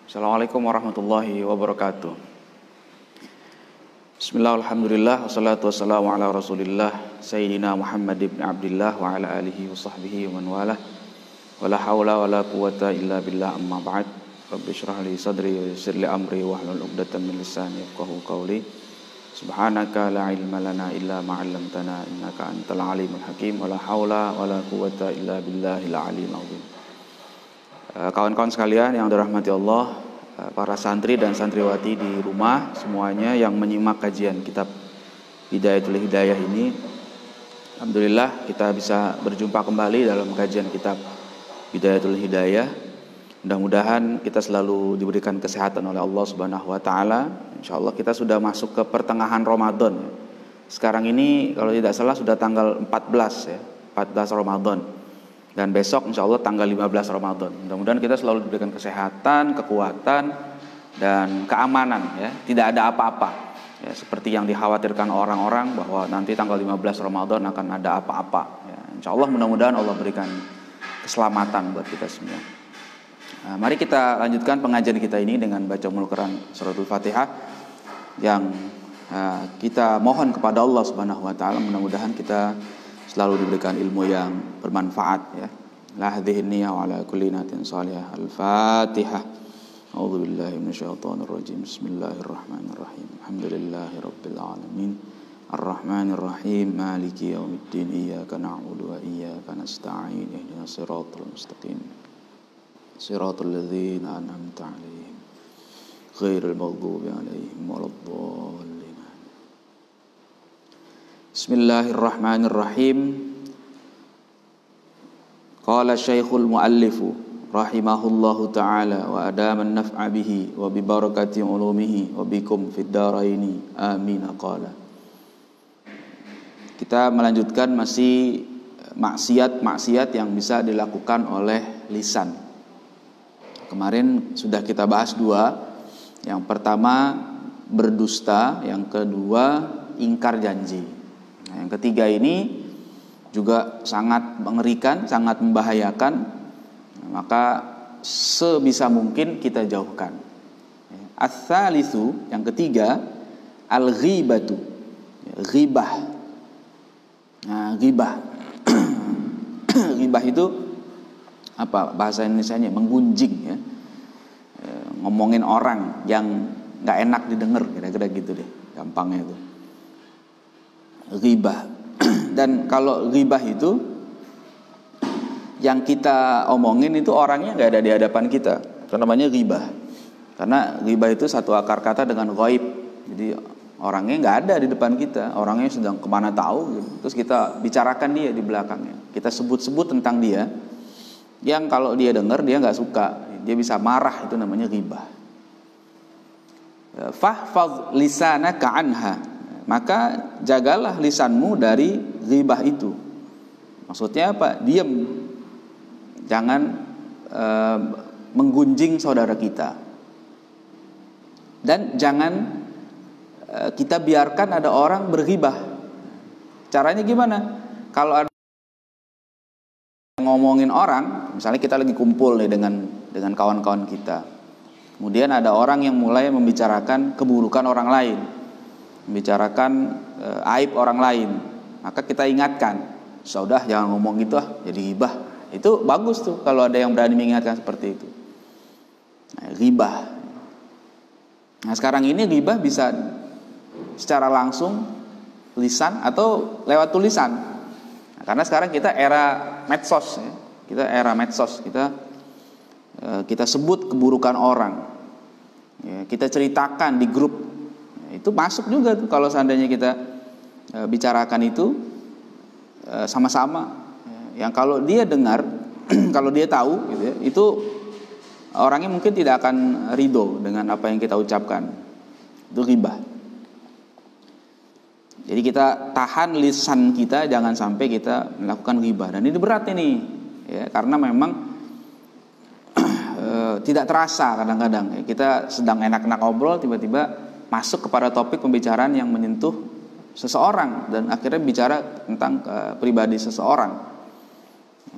Assalamualaikum warahmatullahi wabarakatuh. Bismillah, alhamdulillah, wassalatu wassalamu ala rasulillah Sayyidina Muhammad ibn Abdillah wa ala alihi wa sahbihi wa man walah. Wa la hawla wa la quwata illa billah, amma ba'd. Rabbi syrah li sadri wa yassir li amri wa hlul 'uqdatam min lisani yafqahu qawli. Subhanaka la ilma lana illa ma 'allamtana innaka antal alimul hakim. Wa la hawla wa la quwata illa billahil aliyyil azim. Kawan-kawan sekalian yang dirahmati Allah, para santri dan santriwati di rumah semuanya yang menyimak kajian kitab Hidayatul Hidayah ini, alhamdulillah kita bisa berjumpa kembali dalam kajian kitab Hidayatul Hidayah. Mudah-mudahan kita selalu diberikan kesehatan oleh Allah Subhanahu wa taala. Insyaallah kita sudah masuk ke pertengahan Ramadan. Sekarang ini kalau tidak salah sudah tanggal 14 ya, 14 Ramadan. Dan besok insya Allah tanggal 15 Ramadan. Mudah-mudahan kita selalu diberikan kesehatan, kekuatan, dan keamanan ya. Tidak ada apa-apa ya, seperti yang dikhawatirkan orang-orang bahwa nanti tanggal 15 Ramadan akan ada apa-apa ya. Insya Allah mudah-mudahan Allah berikan keselamatan buat kita semua. Nah, mari kita lanjutkan pengajian kita ini dengan baca Ummul Quran Suratul Fatihah, yang kita mohon kepada Allah Subhanahu wa taala mudah-mudahan kita selalu diberikan ilmu yang bermanfaat ya. La hadhihi niyyah wa ala kulli niyatin shalihah. Al-Fatihah. A'udzubillahi minasyaitonir rajim. Bismillahirrahmanirrahim. Alhamdulillahirabbil alamin. Arrahmanir rahim. Maliki yaumiddin. Iyyaka na'budu wa iyyaka nasta'in. Ihdinas siratal mustaqim. Siratal ladzina an'amta 'alaihim ghairil maghdubi 'alaihim waladdallin. Bismillahirrahmanirrahim. Qala Syekhul Muallifu rahimahullahu ta'ala wa adaman naf'a bihi wa bi barakati ulumihi wa bikum fid dharaini amin. Qala. Kita melanjutkan masih maksiat-maksiat yang bisa dilakukan oleh lisan. Kemarin sudah kita bahas dua. Yang pertama berdusta, yang kedua ingkar janji. Yang ketiga ini juga sangat mengerikan, sangat membahayakan, maka sebisa mungkin kita jauhkan. Ats-tsalitsu, yang ketiga, al-ghibatu, ghibah. Nah, ghibah. Ghibah itu apa bahasa Indonesianya? Menggunjing ya. Ngomongin orang yang enggak enak didengar, kira-kira gitu deh, gampangnya itu. Ghibah. Dan kalau ghibah itu yang kita omongin itu orangnya nggak ada di hadapan kita, itu namanya ghibah. Karena ghibah itu satu akar kata dengan ghaib, jadi orangnya nggak ada di depan kita, orangnya sedang kemana tahu gitu. Terus kita bicarakan dia di belakangnya, kita sebut-sebut tentang dia, yang kalau dia dengar dia nggak suka, dia bisa marah, itu namanya ghibah. Fahfadz lisanaka anha, maka jagalah lisanmu dari ghibah itu. Maksudnya apa? Diam, jangan menggunjing saudara kita, dan jangan kita biarkan ada orang berghibah. Caranya gimana? Kalau ada ngomongin orang, misalnya kita lagi kumpul nih dengan kawan-kawan kita, kemudian ada orang yang mulai membicarakan keburukan orang lain, membicarakan aib orang lain, maka kita ingatkan, sudah jangan ngomong gitu jadi ghibah. Itu bagus tuh kalau ada yang berani mengingatkan seperti itu. Ghibah. Nah, sekarang ini ghibah bisa secara langsung lisan atau lewat tulisan. Nah, karena sekarang kita era medsos ya. Kita era medsos, kita sebut keburukan orang. Ya, kita ceritakan di grup. Itu masuk juga tuh kalau seandainya kita bicarakan itu sama-sama. Yang kalau dia dengar, kalau dia tahu gitu ya, itu orangnya mungkin tidak akan ridho dengan apa yang kita ucapkan. Itu ghibah. Jadi kita tahan lisan kita, jangan sampai kita melakukan ghibah. Dan ini berat ini ya, karena memang tidak terasa kadang-kadang ya, kita sedang enak-enak ngobrol, tiba-tiba masuk kepada topik pembicaraan yang menyentuh seseorang dan akhirnya bicara tentang pribadi seseorang.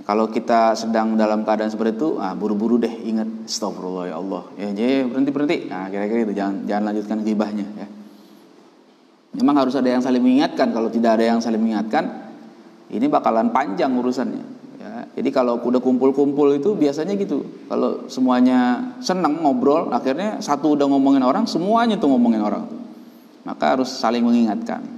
Kalau kita sedang dalam keadaan seperti itu, buru-buru deh ingat astagfirullah ya Allah. Ya, jadi berhenti. Nah, kira-kira itu jangan lanjutkan ghibahnya ya. Memang harus ada yang saling mengingatkan. Kalau tidak ada yang saling mengingatkan, ini bakalan panjang urusannya ya. Jadi kalau udah kumpul-kumpul itu biasanya gitu. Kalau semuanya senang ngobrol, akhirnya satu udah ngomongin orang, semuanya tuh ngomongin orang. Maka harus saling mengingatkan.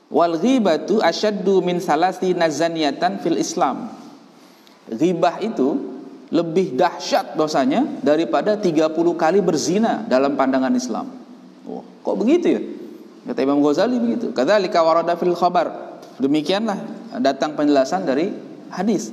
Wal ghibatu asyaddu min salasina zaniyatan fil Islam. Ghibah itu lebih dahsyat dosanya daripada 30 kali berzina dalam pandangan Islam. Oh, kok begitu ya? Kata Imam Ghazali begitu. Kadzalika warada fil khabar. Demikianlah datang penjelasan dari hadis.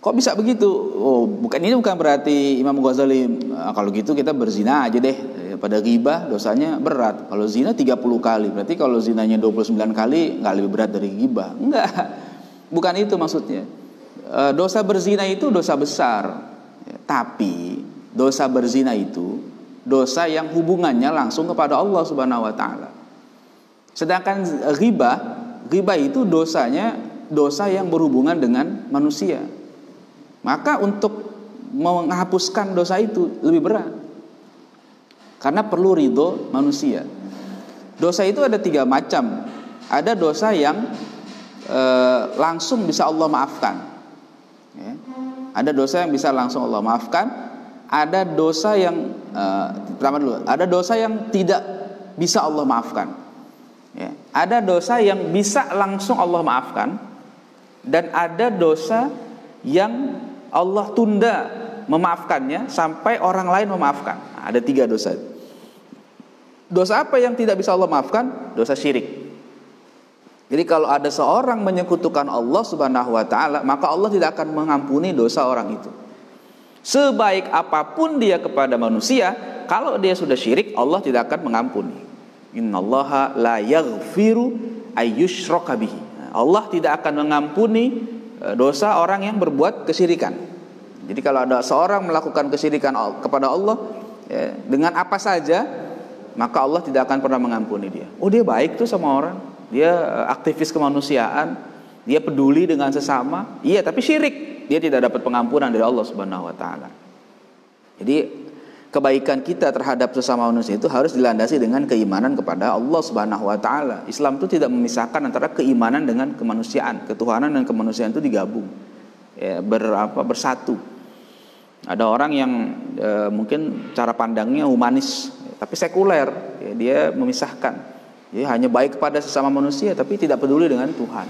Kok bisa begitu? Oh, ini bukan berarti Imam Ghazali kalau gitu kita berzina aja deh. Pada ghibah dosanya berat. Kalau zina 30 kali. Berarti kalau zinanya 29 kali enggak lebih berat dari ghibah. Enggak. Bukan itu maksudnya. Dosa berzina itu dosa besar. Tapi dosa berzina itu dosa yang hubungannya langsung kepada Allah Subhanahu wa taala. Sedangkan ghibah itu dosanya dosa yang berhubungan dengan manusia. Maka untuk menghapuskan dosa itu lebih berat. Karena perlu ridho manusia. Dosa itu ada 3 macam. Ada dosa yang langsung bisa Allah maafkan. Ya. Ada dosa yang bisa langsung Allah maafkan. Ada dosa yang pertama dulu, ada dosa yang tidak bisa Allah maafkan. Ya. Ada dosa yang bisa langsung Allah maafkan, dan ada dosa yang Allah tunda memaafkannya sampai orang lain memaafkan. Nah, ada 3 dosa. Dosa apa yang tidak bisa Allah maafkan? Dosa syirik. Jadi kalau ada seorang menyekutukan Allah Subhanahu wa taala, maka Allah tidak akan mengampuni dosa orang itu. Sebaik apapun dia kepada manusia, kalau dia sudah syirik, Allah tidak akan mengampuni. Innallaha la yaghfiru ayyushraka bihi. Allah tidak akan mengampuni dosa orang yang berbuat kesyirikan. Jadi kalau ada seorang melakukan kesyirikan kepada Allah ya, dengan apa saja, maka Allah tidak akan pernah mengampuni dia. Oh, dia baik tuh sama orang, dia aktivis kemanusiaan, dia peduli dengan sesama. Iya, tapi syirik. Dia tidak dapat pengampunan dari Allah Subhanahu wa taala. Jadi kebaikan kita terhadap sesama manusia itu harus dilandasi dengan keimanan kepada Allah Subhanahu wa taala. Islam itu tidak memisahkan antara keimanan dengan kemanusiaan. Ketuhanan dan kemanusiaan itu digabung. Ya, bersatu. Ada orang yang mungkin cara pandangnya humanis, tapi sekuler. Ya, dia memisahkan. Dia hanya baik kepada sesama manusia tapi tidak peduli dengan Tuhan.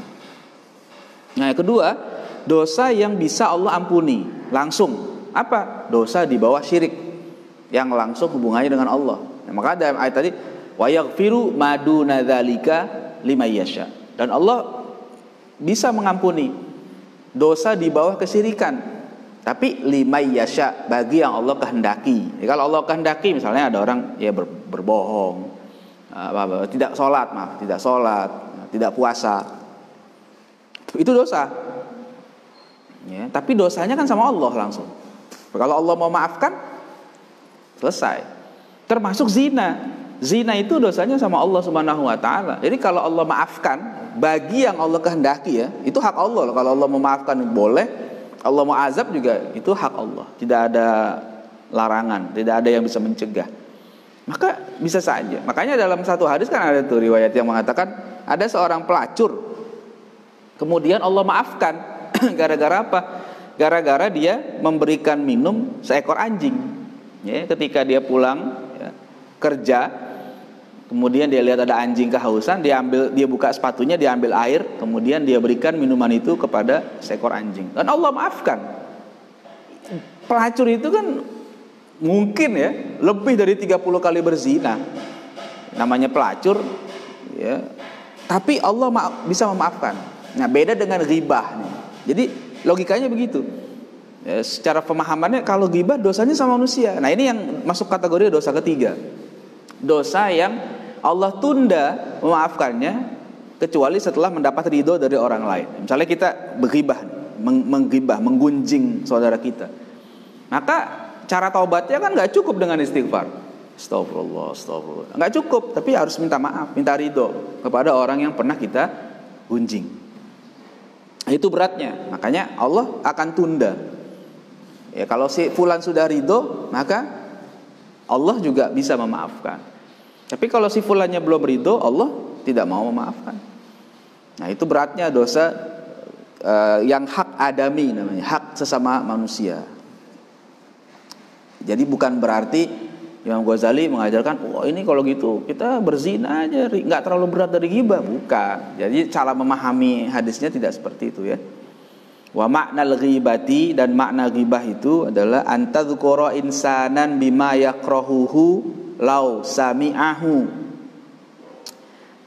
Nah, yang kedua, dosa yang bisa Allah ampuni langsung. Apa? Dosa di bawah syirik yang langsung hubungannya dengan Allah. Nah, maka dalam ayat tadi, wa yaghfiru ma duna dzalika liman yasha. Dan Allah bisa mengampuni dosa di bawah kesyirikan, tapi liman yasha, bagi yang Allah kehendaki. Jadi kalau Allah kehendaki, misalnya ada orang ya berbohong, tidak sholat, tidak puasa, itu dosa. Ya, tapi dosanya kan sama Allah langsung. Kalau Allah mau maafkan, selesai. Termasuk zina. Zina itu dosanya sama Allah Subhanahu wa taala. Jadi kalau Allah maafkan bagi yang Allah kehendaki ya, itu hak Allah. Kalau Allah memaafkan boleh, Allah mau azab juga itu hak Allah. Tidak ada larangan, tidak ada yang bisa mencegah. Maka bisa saja. Makanya dalam satu hadis kan ada tuh riwayat yang mengatakan ada seorang pelacur, kemudian Allah maafkan. Gara-gara apa? Gara-gara dia memberikan minum seekor anjing. Ya, ketika dia pulang ya, kerja, kemudian dia lihat ada anjing kehausan, dia buka sepatunya, dia ambil air, kemudian dia berikan minuman itu kepada seekor anjing. Dan Allah maafkan. Pelacur itu kan mungkin ya lebih dari 30 kali berzina. Namanya pelacur ya. Tapi Allah bisa memaafkan. Nah, beda dengan ghibah nih. Jadi logikanya begitu. Ya, secara pemahamannya kalau ghibah dosanya sama manusia. Nah, ini yang masuk kategori dosa ketiga. Dosa yang Allah tunda memaafkannya kecuali setelah mendapat ridho dari orang lain. Misalnya kita berghibah, menggibah, menggunjing saudara kita. Maka cara taubatnya kan nggak cukup dengan istighfar. Astagfirullah. Nggak cukup, tapi harus minta maaf, minta ridho kepada orang yang pernah kita gunjing. Itu beratnya. Makanya Allah akan tunda. Ya, kalau si fulan sudah ridho, maka Allah juga bisa memaafkan. Tapi kalau si fulannya belum ridho, Allah tidak mau memaafkan. Nah, itu beratnya dosa yang hak adami namanya, hak sesama manusia. Jadi bukan berarti Imam Ghazali mengajarkan, oh ini kalau gitu kita berzina aja, nggak terlalu berat dari ghibah. Bukan. Jadi cara memahami hadisnya tidak seperti itu ya. Wa makna ghibati, dan makna ghibah itu adalah antadzkura insanan bima yakrahuhu law sami'ahu.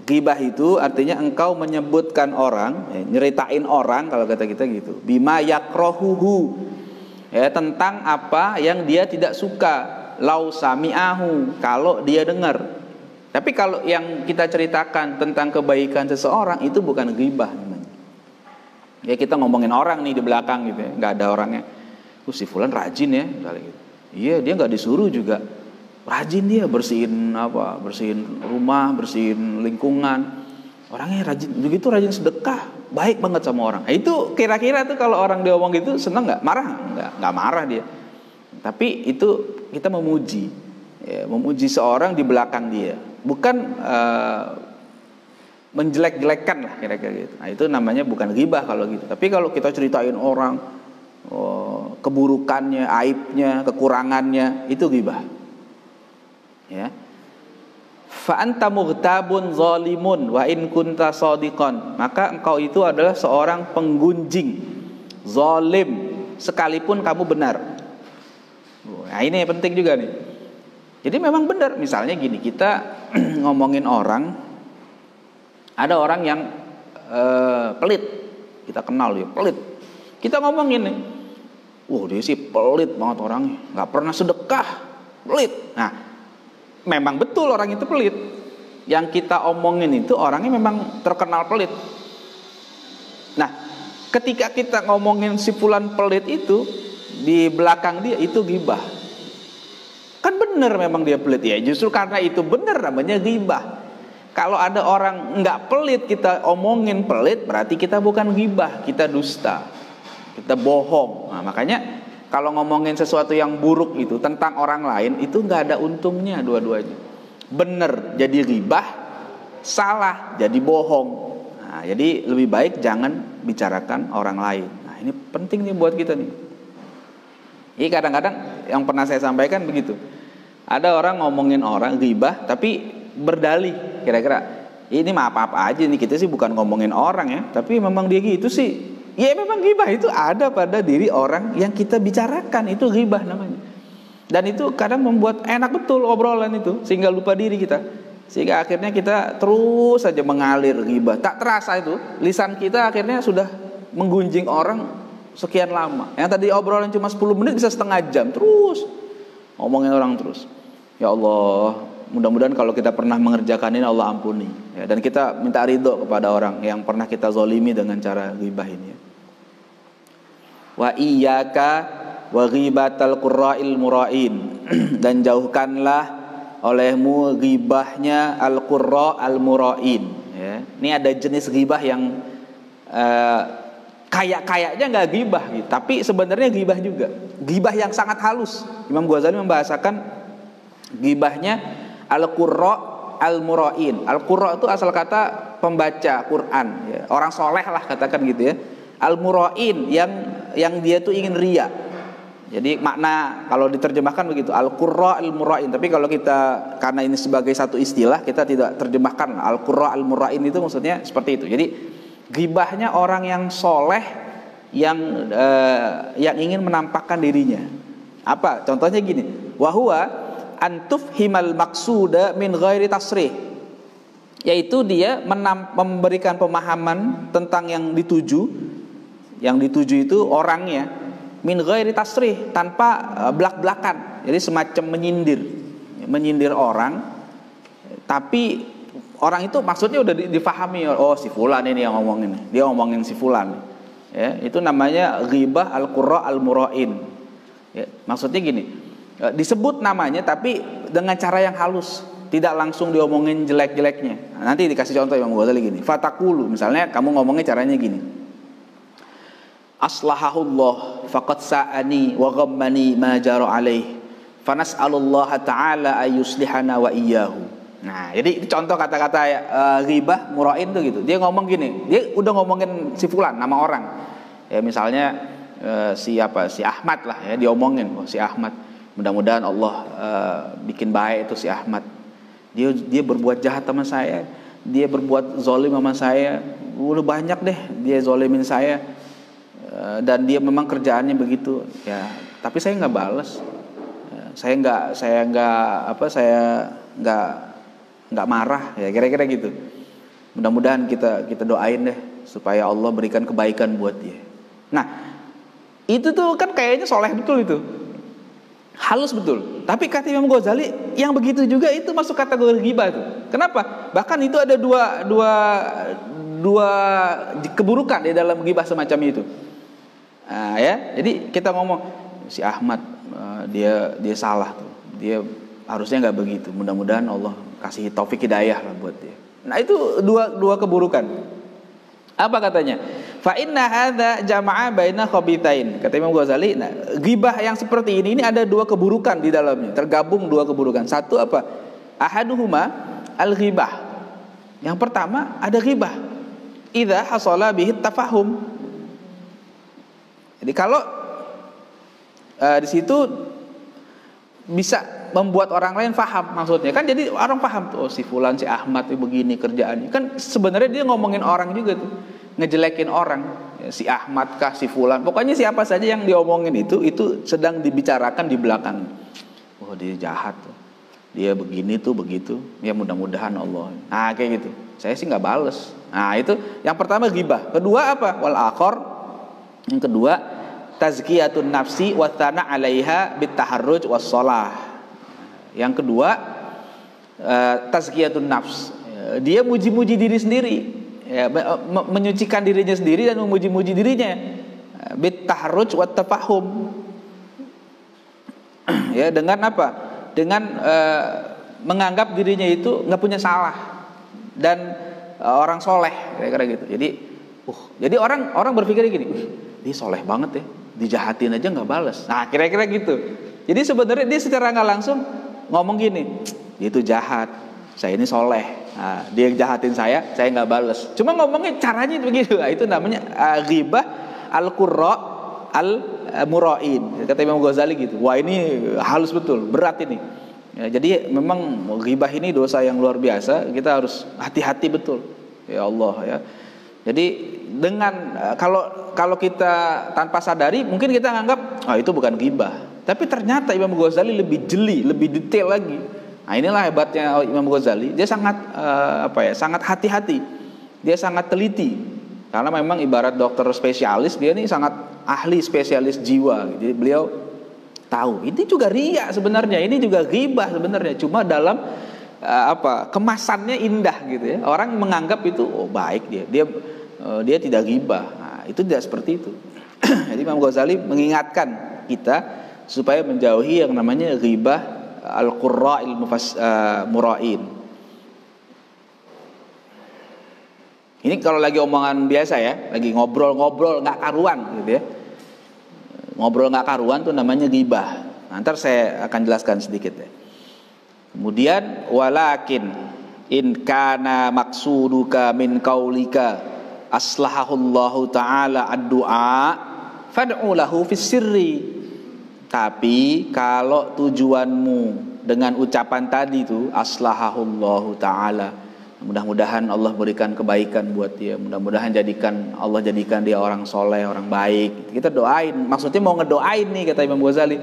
Ghibah itu artinya engkau menyebutkan orang, nyeritain orang kalau kata kita gitu, bima yakrahuhu, ya, tentang apa yang dia tidak suka. Lau sami'ahu, kalau dia dengar. Tapi kalau yang kita ceritakan tentang kebaikan seseorang, itu bukan ghibah namanya. Ya, kita ngomongin orang nih di belakang gitu ya, nggak ada orangnya. Si fulan rajin ya, misalnya gitu. Iya, dia nggak disuruh juga rajin, dia bersihin rumah, bersihin lingkungan. Orangnya rajin, begitu rajin sedekah, baik banget sama orang. Itu kira-kira tuh kalau orang dia ngomong gitu seneng nggak? Marah nggak marah dia. Tapi itu kita memuji, ya, memuji seorang di belakang dia, bukan menjelek-jelekkan lah kira-kira gitu. Nah, itu namanya bukan ghibah kalau gitu. Tapi kalau kita ceritain orang, keburukannya, aibnya, kekurangannya, itu ghibah. Ya. Fa anta mughtabun zalimun wa in kunta shadiqan. Maka engkau itu adalah seorang penggunjing, zalim, sekalipun kamu benar. Nah, ini yang penting juga nih. Jadi memang benar. Misalnya gini, kita ngomongin orang, ada orang yang pelit, kita kenal dia pelit, kita ngomongin nih, dia sih pelit banget orangnya, nggak pernah sedekah, pelit. Nah, memang betul orang itu pelit. Yang kita omongin itu orangnya memang terkenal pelit. Nah, ketika kita ngomongin si fulan pelit itu di belakang dia, itu ghibah. Kan benar memang dia pelit ya. Justru karena itu benar namanya ghibah. Kalau ada orang nggak pelit kita omongin pelit, berarti kita bukan ghibah, kita dusta, kita bohong. Nah, makanya kalau ngomongin sesuatu yang buruk itu tentang orang lain, itu nggak ada untungnya dua-duanya. Benar jadi ghibah, salah jadi bohong. Nah, jadi lebih baik jangan bicarakan orang lain. Nah, ini penting nih buat kita nih. Ini kadang-kadang yang pernah saya sampaikan begitu. Ada orang ngomongin orang ghibah tapi berdalih, kira-kira ini mah apa-apa aja nih, kita sih bukan ngomongin orang ya, tapi memang dia gitu sih. Ya memang ghibah itu ada pada diri orang yang kita bicarakan, itu ghibah namanya. Dan itu kadang membuat enak betul obrolan itu, sehingga lupa diri kita. Sehingga akhirnya kita terus saja mengalir ghibah. Tak terasa itu lisan kita akhirnya sudah menggunjing orang sekian lama. Yang tadi obrolan cuma 10 menit bisa setengah jam terus ngomongin orang terus. Ya Allah, mudah-mudahan kalau kita pernah mengerjakan ini Allah ampuni ya, dan kita minta ridho kepada orang yang pernah kita zalimi dengan cara ghibah ini ya. Wa iyyaka wa ghibatal qurra'il mura'in dan jauhkanlah olehmu ghibahnya al-qurra al-mura'in ya. Ini ada jenis ghibah yang kayaknya nggak ghibah gitu, tapi sebenarnya ghibah juga. Ghibah yang sangat halus. Imam Ghazali membahasakan ghibahnya al-qurra al-mura'in. Al-qurra itu asal kata pembaca Quran ya. Orang soleh lah katakan gitu ya. Al-mura'in yang dia tuh ingin riya. Jadi makna kalau diterjemahkan begitu, al-qurra al-mura'in. Tapi kalau kita karena ini sebagai satu istilah, kita tidak terjemahkan al-qurra al-mura'in itu maksudnya seperti itu. Jadi ghibahnya orang yang soleh yang ingin menampakkan dirinya. Apa? Contohnya gini, wahwa antufhimal maksuda min ghairi tasrih, yaitu dia memberikan pemahaman tentang yang dituju. Yang dituju itu orangnya min ghairi tasrih, tanpa belak-belakan. Jadi semacam menyindir orang, tapi orang itu maksudnya udah difahami. Oh, si fulan ini yang ngomongin, dia ngomongin si fulan ya. Itu namanya ghibah al-qurra al-mura'in ya. Maksudnya gini, disebut namanya tapi dengan cara yang halus tidak langsung diomongin jelek-jeleknya. Nah, nanti dikasih contoh Imam Ghazali gini. Fatakulu, misalnya kamu ngomongnya caranya gini. Aslahahullah faqad sa'ani wa ghammani ma jara alaih. Fanas'alullaha ta'ala ayyuslihana wa iyyahu. Nah, jadi itu contoh kata-kata ghibah murain tuh gitu. Dia ngomong gini, dia udah ngomongin si fulan, nama orang. Ya misalnya si Ahmad lah ya, diomongin si Ahmad. Mudah-mudahan Allah bikin baik itu si Ahmad. Dia berbuat jahat sama saya, dia berbuat zalim sama saya. Udah banyak deh dia zalimin saya. Dan dia memang kerjaannya begitu. Ya, tapi saya nggak balas. Saya nggak marah ya, kira-kira gitu. Mudah-mudahan kita doain deh supaya Allah berikan kebaikan buat dia. Nah, itu tuh kan kayaknya soleh betul itu, halus betul. Tapi kata Imam Ghazali yang begitu juga itu masuk kategori ghibah itu. Kenapa? Bahkan itu ada dua keburukan di dalam ghibah semacam itu. Nah, ya, jadi kita ngomong si Ahmad dia salah tuh, dia harusnya nggak begitu. Mudah-mudahan Allah kasih taufik hidayah lah buat dia. Nah itu dua keburukan. Apa katanya? Fa inna hadza jama'a baina khabithain. Kata Imam Ghazali, nah, ghibah yang seperti ini ada dua keburukan di dalamnya, tergabung dua keburukan. Satu apa? Ahaduhuma al-ghibah. Yang pertama ada ghibah idza hasala bihi tafahum. Jadi kalau di situ bisa membuat orang lain paham maksudnya, kan jadi orang paham tuh, oh si fulan si Ahmad itu begini kerjaannya. Kan sebenarnya dia ngomongin orang juga tuh, ngejelekin orang, ya, si Ahmad kah si fulan, pokoknya siapa saja yang diomongin itu sedang dibicarakan di belakang. Oh dia jahat tuh, dia begini tuh begitu, ya mudah-mudahan Allah. Nah kayak gitu. Saya sih nggak bales. Nah itu yang pertama ghibah. Kedua apa? Wal akhor. Yang kedua tazkiyatun nafsi wa thana 'alaiha bitaharruj was shalah. Yang kedua tazkiyatun nafs. Dia muji-muji diri sendiri, ya, menyucikan dirinya sendiri dan memuji-muji dirinya. Bitaharruj wat tafahum. Ya, dengan apa? Dengan menganggap dirinya itu enggak punya salah dan orang soleh, kira-kira gitu. Jadi orang berpikir gini, dia soleh banget ya, dijahatin aja nggak balas. Nah kira-kira gitu. Jadi sebenarnya dia secara nggak langsung ngomong gini, dia itu jahat, saya ini soleh. Nah, dia jahatin saya nggak balas. Cuma ngomongnya caranya begitu. Nah, itu namanya ghibah al-qurra al-murain. Kata Imam Ghazali gitu. Wah ini halus betul, berat ini. Ya, jadi memang ghibah ini dosa yang luar biasa. Kita harus hati-hati betul. Ya Allah ya. Jadi dengan kalau kita tanpa sadari mungkin kita nganggap itu bukan ghibah. Tapi ternyata Imam Ghazali lebih jeli, lebih detail lagi. Nah, inilah hebatnya Imam Ghazali. Dia sangat sangat hati-hati. Dia sangat teliti. Karena memang ibarat dokter spesialis, dia ini sangat ahli spesialis jiwa. Jadi beliau tahu. Ini juga riya sebenarnya. Ini juga ghibah sebenarnya. Cuma dalam kemasannya indah gitu ya. Orang menganggap itu baik dia tidak ghibah. Nah, itu tidak seperti itu. Jadi Imam Ghazali mengingatkan kita supaya menjauhi yang namanya ghibah al-qurra'il mura'in. Ini kalau lagi omongan biasa ya, lagi ngobrol nggak karuan gitu ya. Ngobrol nggak karuan tuh namanya ghibah. Nah, ntar saya akan jelaskan sedikit ya. Kemudian walakin in kana maqsuduka min qaulika aslahahullahu ta'ala ad-du'a fad'u lahu fis sirri. Tapi kalau tujuanmu dengan ucapan tadi itu aslahahullahu ta'ala, mudah-mudahan Allah berikan kebaikan buat dia, mudah-mudahan Allah jadikan dia orang soleh, orang baik, kita doain. Maksudnya mau ngedoain nih, kata Imam Ghazali,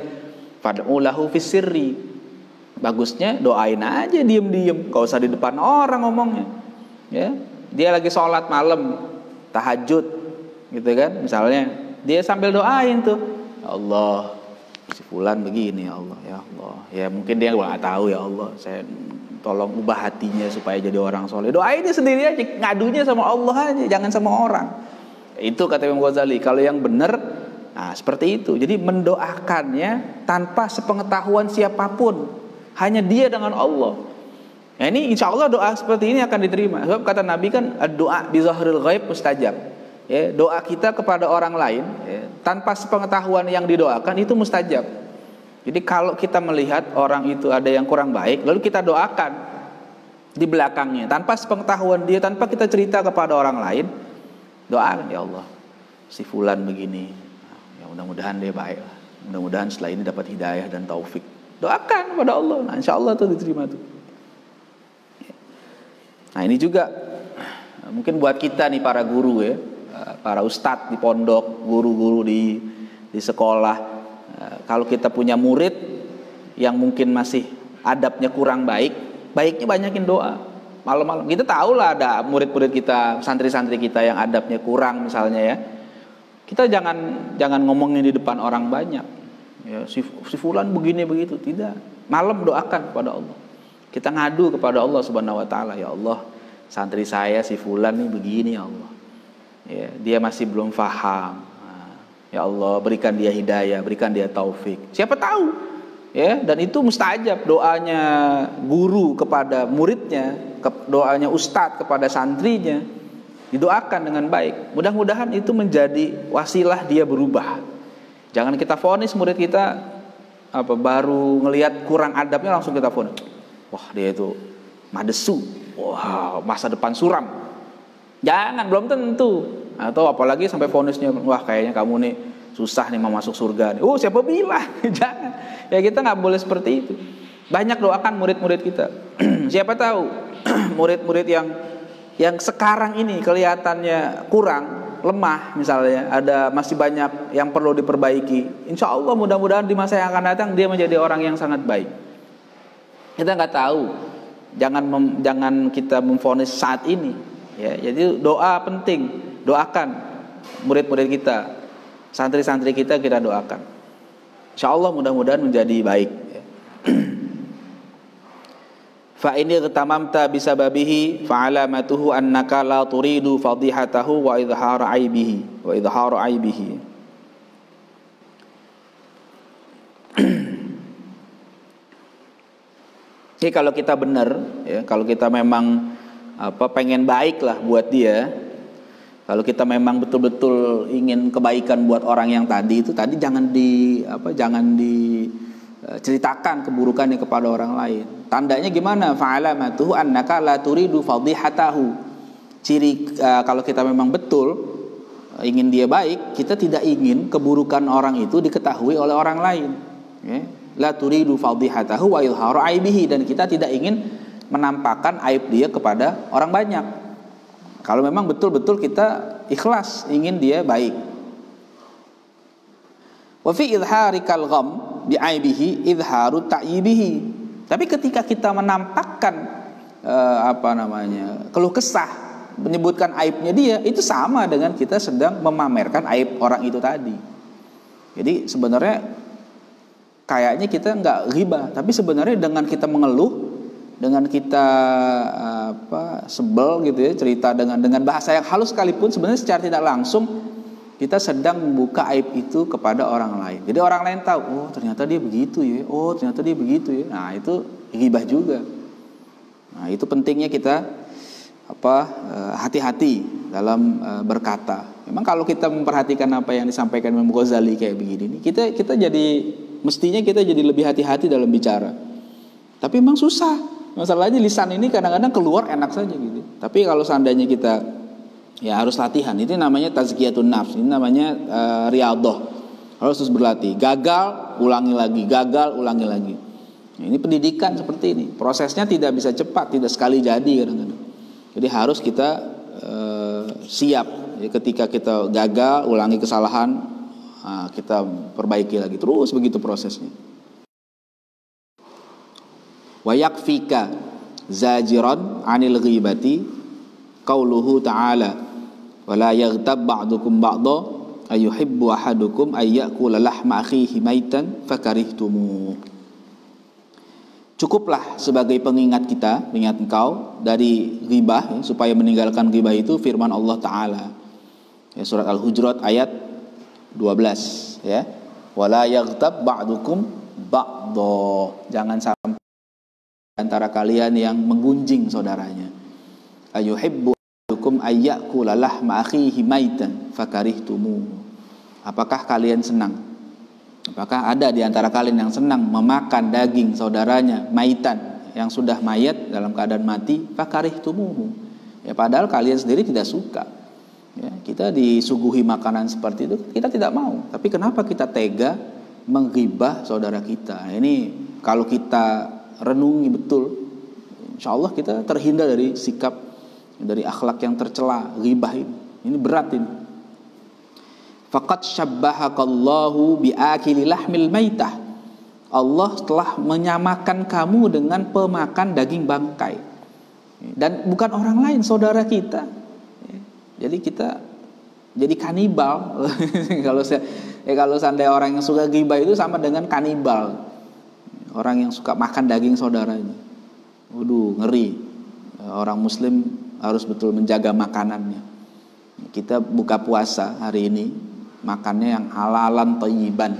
fad'u lahu fis sirri. Bagusnya doain aja diem-diem, gak usah di depan orang ngomongnya. Ya, dia lagi sholat malam, tahajud, gitu kan? Misalnya dia sambil doain tuh, ya Allah, si fulan begini ya Allah, ya Allah. Ya mungkin dia nggak tahu, ya Allah, saya tolong ubah hatinya supaya jadi orang soleh. Doainnya sendiri aja, ngadunya sama Allah aja, jangan sama orang. Itu kata Imam Ghazali. Kalau yang benar, nah seperti itu. Jadi mendoakannya tanpa sepengetahuan siapapun. Hanya dia dengan Allah. Ya, ini insya Allah doa seperti ini akan diterima. Sebab kata Nabi kan, doa bi zahril ghaib mustajab. Ya, doa kita kepada orang lain ya, tanpa sepengetahuan yang didoakan itu mustajab. Jadi kalau kita melihat orang itu ada yang kurang baik, lalu kita doakan di belakangnya tanpa sepengetahuan dia, tanpa kita cerita kepada orang lain, doakan, ya Allah, si fulan begini, ya mudah-mudahan dia baik, mudah-mudahan setelah ini dapat hidayah dan taufik. Doakan kepada Allah, nah insya Allah tuh diterima tuh. Nah ini juga mungkin buat kita nih para guru ya, para ustadz di pondok, guru-guru di sekolah, kalau kita punya murid yang mungkin masih adabnya kurang baik, baiknya banyakin doa malam-malam. Kita tahu lah ada murid-murid kita, santri-santri kita yang adabnya kurang misalnya ya. Kita jangan ngomongin di depan orang banyak. Ya, si fulan begini begitu, tidak. Malam doakan kepada Allah. Kita ngadu kepada Allah Subhanahu wa taala, ya Allah, santri saya si fulan nih begini ya Allah. Ya, dia masih belum faham. Ya Allah, berikan dia hidayah, berikan dia taufik. Siapa tahu, ya, dan itu mustajab doanya guru kepada muridnya, doanya ustadz kepada santrinya, didoakan dengan baik. Mudah-mudahan itu menjadi wasilah dia berubah. Jangan kita vonis murid kita baru ngelihat kurang adabnya langsung kita vonis. Wah dia itu madesu, wah masa depan suram. Jangan, belum tentu. Atau apalagi sampai vonisnya, wah kayaknya kamu nih susah nih mau masuk surga nih. Oh siapa bilang? Jangan. Ya kita nggak boleh seperti itu. Banyak doakan murid-murid kita. Siapa tahu murid-murid yang sekarang ini kelihatannya kurang, lemah misalnya, ada masih banyak yang perlu diperbaiki. Insya Allah mudah-mudahan di masa yang akan datang dia menjadi orang yang sangat baik. Kita nggak tahu, jangan kita memvonis saat ini. Ya, jadi doa penting, doakan murid-murid kita, santri-santri kita doakan. Insya Allah mudah-mudahan menjadi baik. Fa ini tamamta bisababihi fa alamatuhu annaka la turidu fadihatahu wa idhara aibihi. Jadi kalau kita benar, ya, kalau kita memang pengen baik lah buat dia, kalau kita memang betul-betul ingin kebaikan buat orang yang tadi jangan diceritakan keburukannya kepada orang lain. Tandanya gimana? Fa'alamatuhu annaka la turidu fadihatahu. Ciri kalau kita memang betul ingin dia baik, kita tidak ingin keburukan orang itu diketahui oleh orang lain. Ya. La turidu fadihatahu wa ilharu aibihi, dan kita tidak ingin menampakkan aib dia kepada orang banyak. Kalau memang betul-betul kita ikhlas ingin dia baik. Wa fi idharikal gham bi aibihi idharu ta'ibihi. Tapi ketika kita menampakkan keluh kesah, menyebutkan aibnya dia, itu sama dengan kita sedang memamerkan aib orang itu tadi. Jadi sebenarnya kayaknya kita nggak ghibah, tapi sebenarnya dengan kita mengeluh, dengan kita sebel gitu ya, cerita dengan bahasa yang halus sekalipun, sebenarnya secara tidak langsung kita sedang membuka aib itu kepada orang lain. Jadi orang lain tahu, oh ternyata dia begitu ya, oh ternyata dia begitu ya. Nah itu ghibah juga. Nah itu pentingnya kita hati-hati dalam berkata. Memang kalau kita memperhatikan apa yang disampaikan Imam Ghazali kayak begini, kita jadi mestinya kita jadi lebih hati-hati dalam bicara. Tapi memang susah. Masalahnya lisan ini kadang-kadang keluar enak saja gitu. Tapi kalau seandainya kita ya harus latihan. Itu namanya tazkiyatun nafs. Ini namanya riyadhah. Harus terus berlatih. Gagal, ulangi lagi. Gagal, ulangi lagi. Nah, ini pendidikan seperti ini. Prosesnya tidak bisa cepat, tidak sekali jadi kadang-kadang. Jadi harus kita siap. Jadi ketika kita gagal, ulangi kesalahan, kita perbaiki lagi. Terus begitu prosesnya. Wa yakfika zajiran 'anil ghibati qauluhu ta'ala wala yaghtab ba'dukum ba'dha ayuhibbu ahadukum ayyakula lahma akhihi maitan fakarihtumu. Cukuplah sebagai pengingat kita, pengingat engkau dari ghibah, ya, supaya meninggalkan ghibah itu firman Allah Ta'ala, ya, surat Al-Hujurat ayat 12, ya, wala yaghtab ba'dukum ba'dha, jangan sampai antara kalian yang menggunjing saudaranya. Ayuhibbu ahadukum ayyakula lahma akhihi maitan fakarihtumuhu. Apakah kalian senang? Apakah ada di antara kalian yang senang memakan daging saudaranya maitan, yang sudah mayat dalam keadaan mati? Fakarihtumuhu. Ya, padahal kalian sendiri tidak suka. Ya, kita disuguhi makanan seperti itu, kita tidak mau. Tapi kenapa kita tega menggibah saudara kita? Ini kalau kita renungi betul, insya Allah kita terhindar dari sikap, dari akhlak yang tercela, ghibah ini. Ini berat ini. Faqad syabbahakallahu biakili lahmil maitah. Allah telah menyamakan kamu dengan pemakan daging bangkai. Dan bukan orang lain, saudara kita. Jadi kita jadi kanibal. Kalau seandainya orang yang suka ghibah itu sama dengan kanibal. Orang yang suka makan daging saudaranya. Waduh, ngeri. Orang muslim harus betul menjaga makanannya. Kita buka puasa hari ini, makannya yang halalan thayyiban.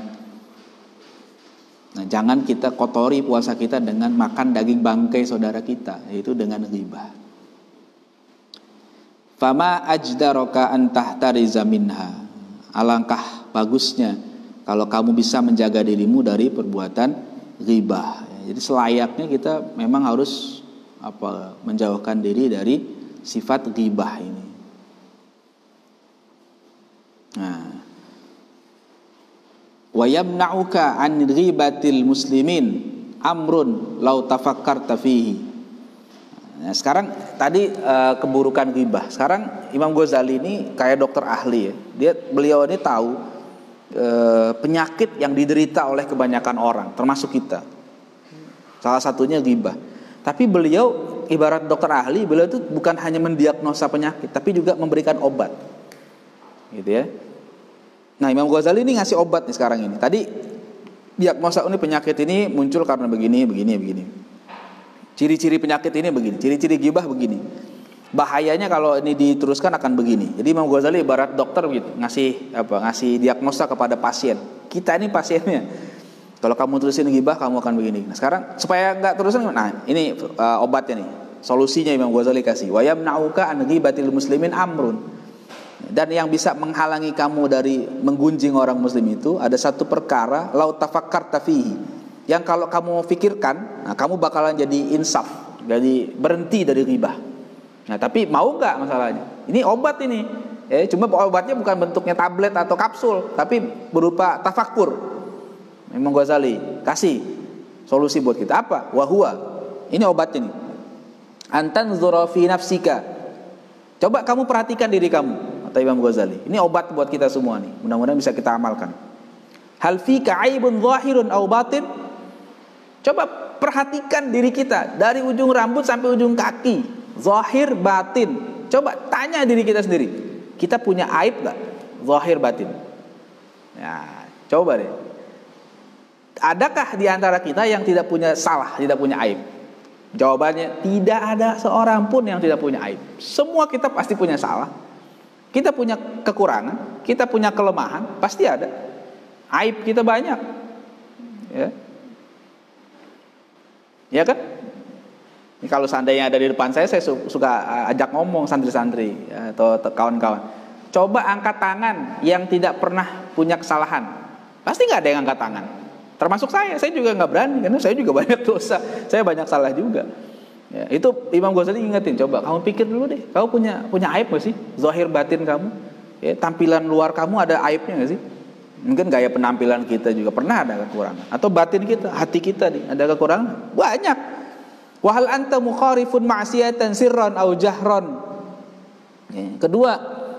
Nah, jangan kita kotori puasa kita dengan makan daging bangkai saudara kita, yaitu dengan ghibah. Fama ajdaraka an tahtariza minha. Alangkah bagusnya kalau kamu bisa menjaga dirimu dari perbuatan ghibah. Jadi selayaknya kita memang harus menjauhkan diri dari sifat ghibah ini. Nah, wa yamna'uka an ghibatil muslimin amrun law tafakkarta fihi. Nah, sekarang tadi keburukan ghibah. Sekarang Imam Ghazali ini kayak dokter ahli ya. Beliau ini tahu penyakit yang diderita oleh kebanyakan orang, termasuk kita. Salah satunya ghibah. Tapi beliau ibarat dokter ahli, beliau itu bukan hanya mendiagnosa penyakit, tapi juga memberikan obat. Gitu ya. Nah, Imam Ghazali ini ngasih obat nih sekarang ini. Tadi diagnosa ini penyakit ini muncul karena begini. Ciri-ciri penyakit ini begini, ciri-ciri ghibah begini. Bahayanya kalau ini diteruskan akan begini. Jadi Imam Ghazali ibarat dokter begitu, ngasih diagnosa kepada pasien. Kita ini pasiennya. Kalau kamu terusin ghibah, kamu akan begini. Nah, sekarang supaya enggak terusin, nah ini obatnya nih. Solusinya Imam Ghazali kasih. Wa yamna'uka an ghibatil muslimin amrun. Dan yang bisa menghalangi kamu dari menggunjing orang muslim itu ada satu perkara, lau tafakkarta fihi. Yang kalau kamu pikirkan, nah kamu bakalan jadi insaf, jadi berhenti dari ghibah. Nah, tapi mau nggak masalahnya? Ini obat ini. Cuma obatnya bukan bentuknya tablet atau kapsul, tapi berupa tafakkur. Imam Ghazali kasih solusi buat kita. Apa? Wahua. Ini obatnya nih. Antanzura fi nafsika. Coba kamu perhatikan diri kamu, kata Imam Ghazali. Ini obat buat kita semua nih. Mudah-mudahan bisa kita amalkan. Hal fika aibun zahirun aw batin? Coba perhatikan diri kita dari ujung rambut sampai ujung kaki, zahir batin. Coba tanya diri kita sendiri, kita punya aib gak? Zahir batin. Ya, coba deh. Adakah di antara kita yang tidak punya salah, tidak punya aib? Jawabannya tidak ada seorang pun yang tidak punya aib. Semua kita pasti punya salah. Kita punya kekurangan, kita punya kelemahan, pasti ada. Aib kita banyak. Ya. Ya kan? Ini kalau seandainya ada di depan saya suka ajak ngomong santri-santri ya, atau kawan-kawan. Coba angkat tangan yang tidak pernah punya kesalahan. Pasti nggak ada yang angkat tangan. Termasuk saya juga nggak berani karena saya juga banyak dosa, saya banyak salah juga. Ya, itu Imam Ghazali ingetin, coba kamu pikir dulu deh, kamu punya aib nggak sih? Zahir batin kamu, ya, tampilan luar kamu ada aibnya nggak sih? Mungkin gaya penampilan kita juga pernah ada kekurangan, atau batin kita, hati kita nih ada kekurangan, banyak. Wahal anta mukharifun ma'siyatan sirran au jahran. Ya, kedua,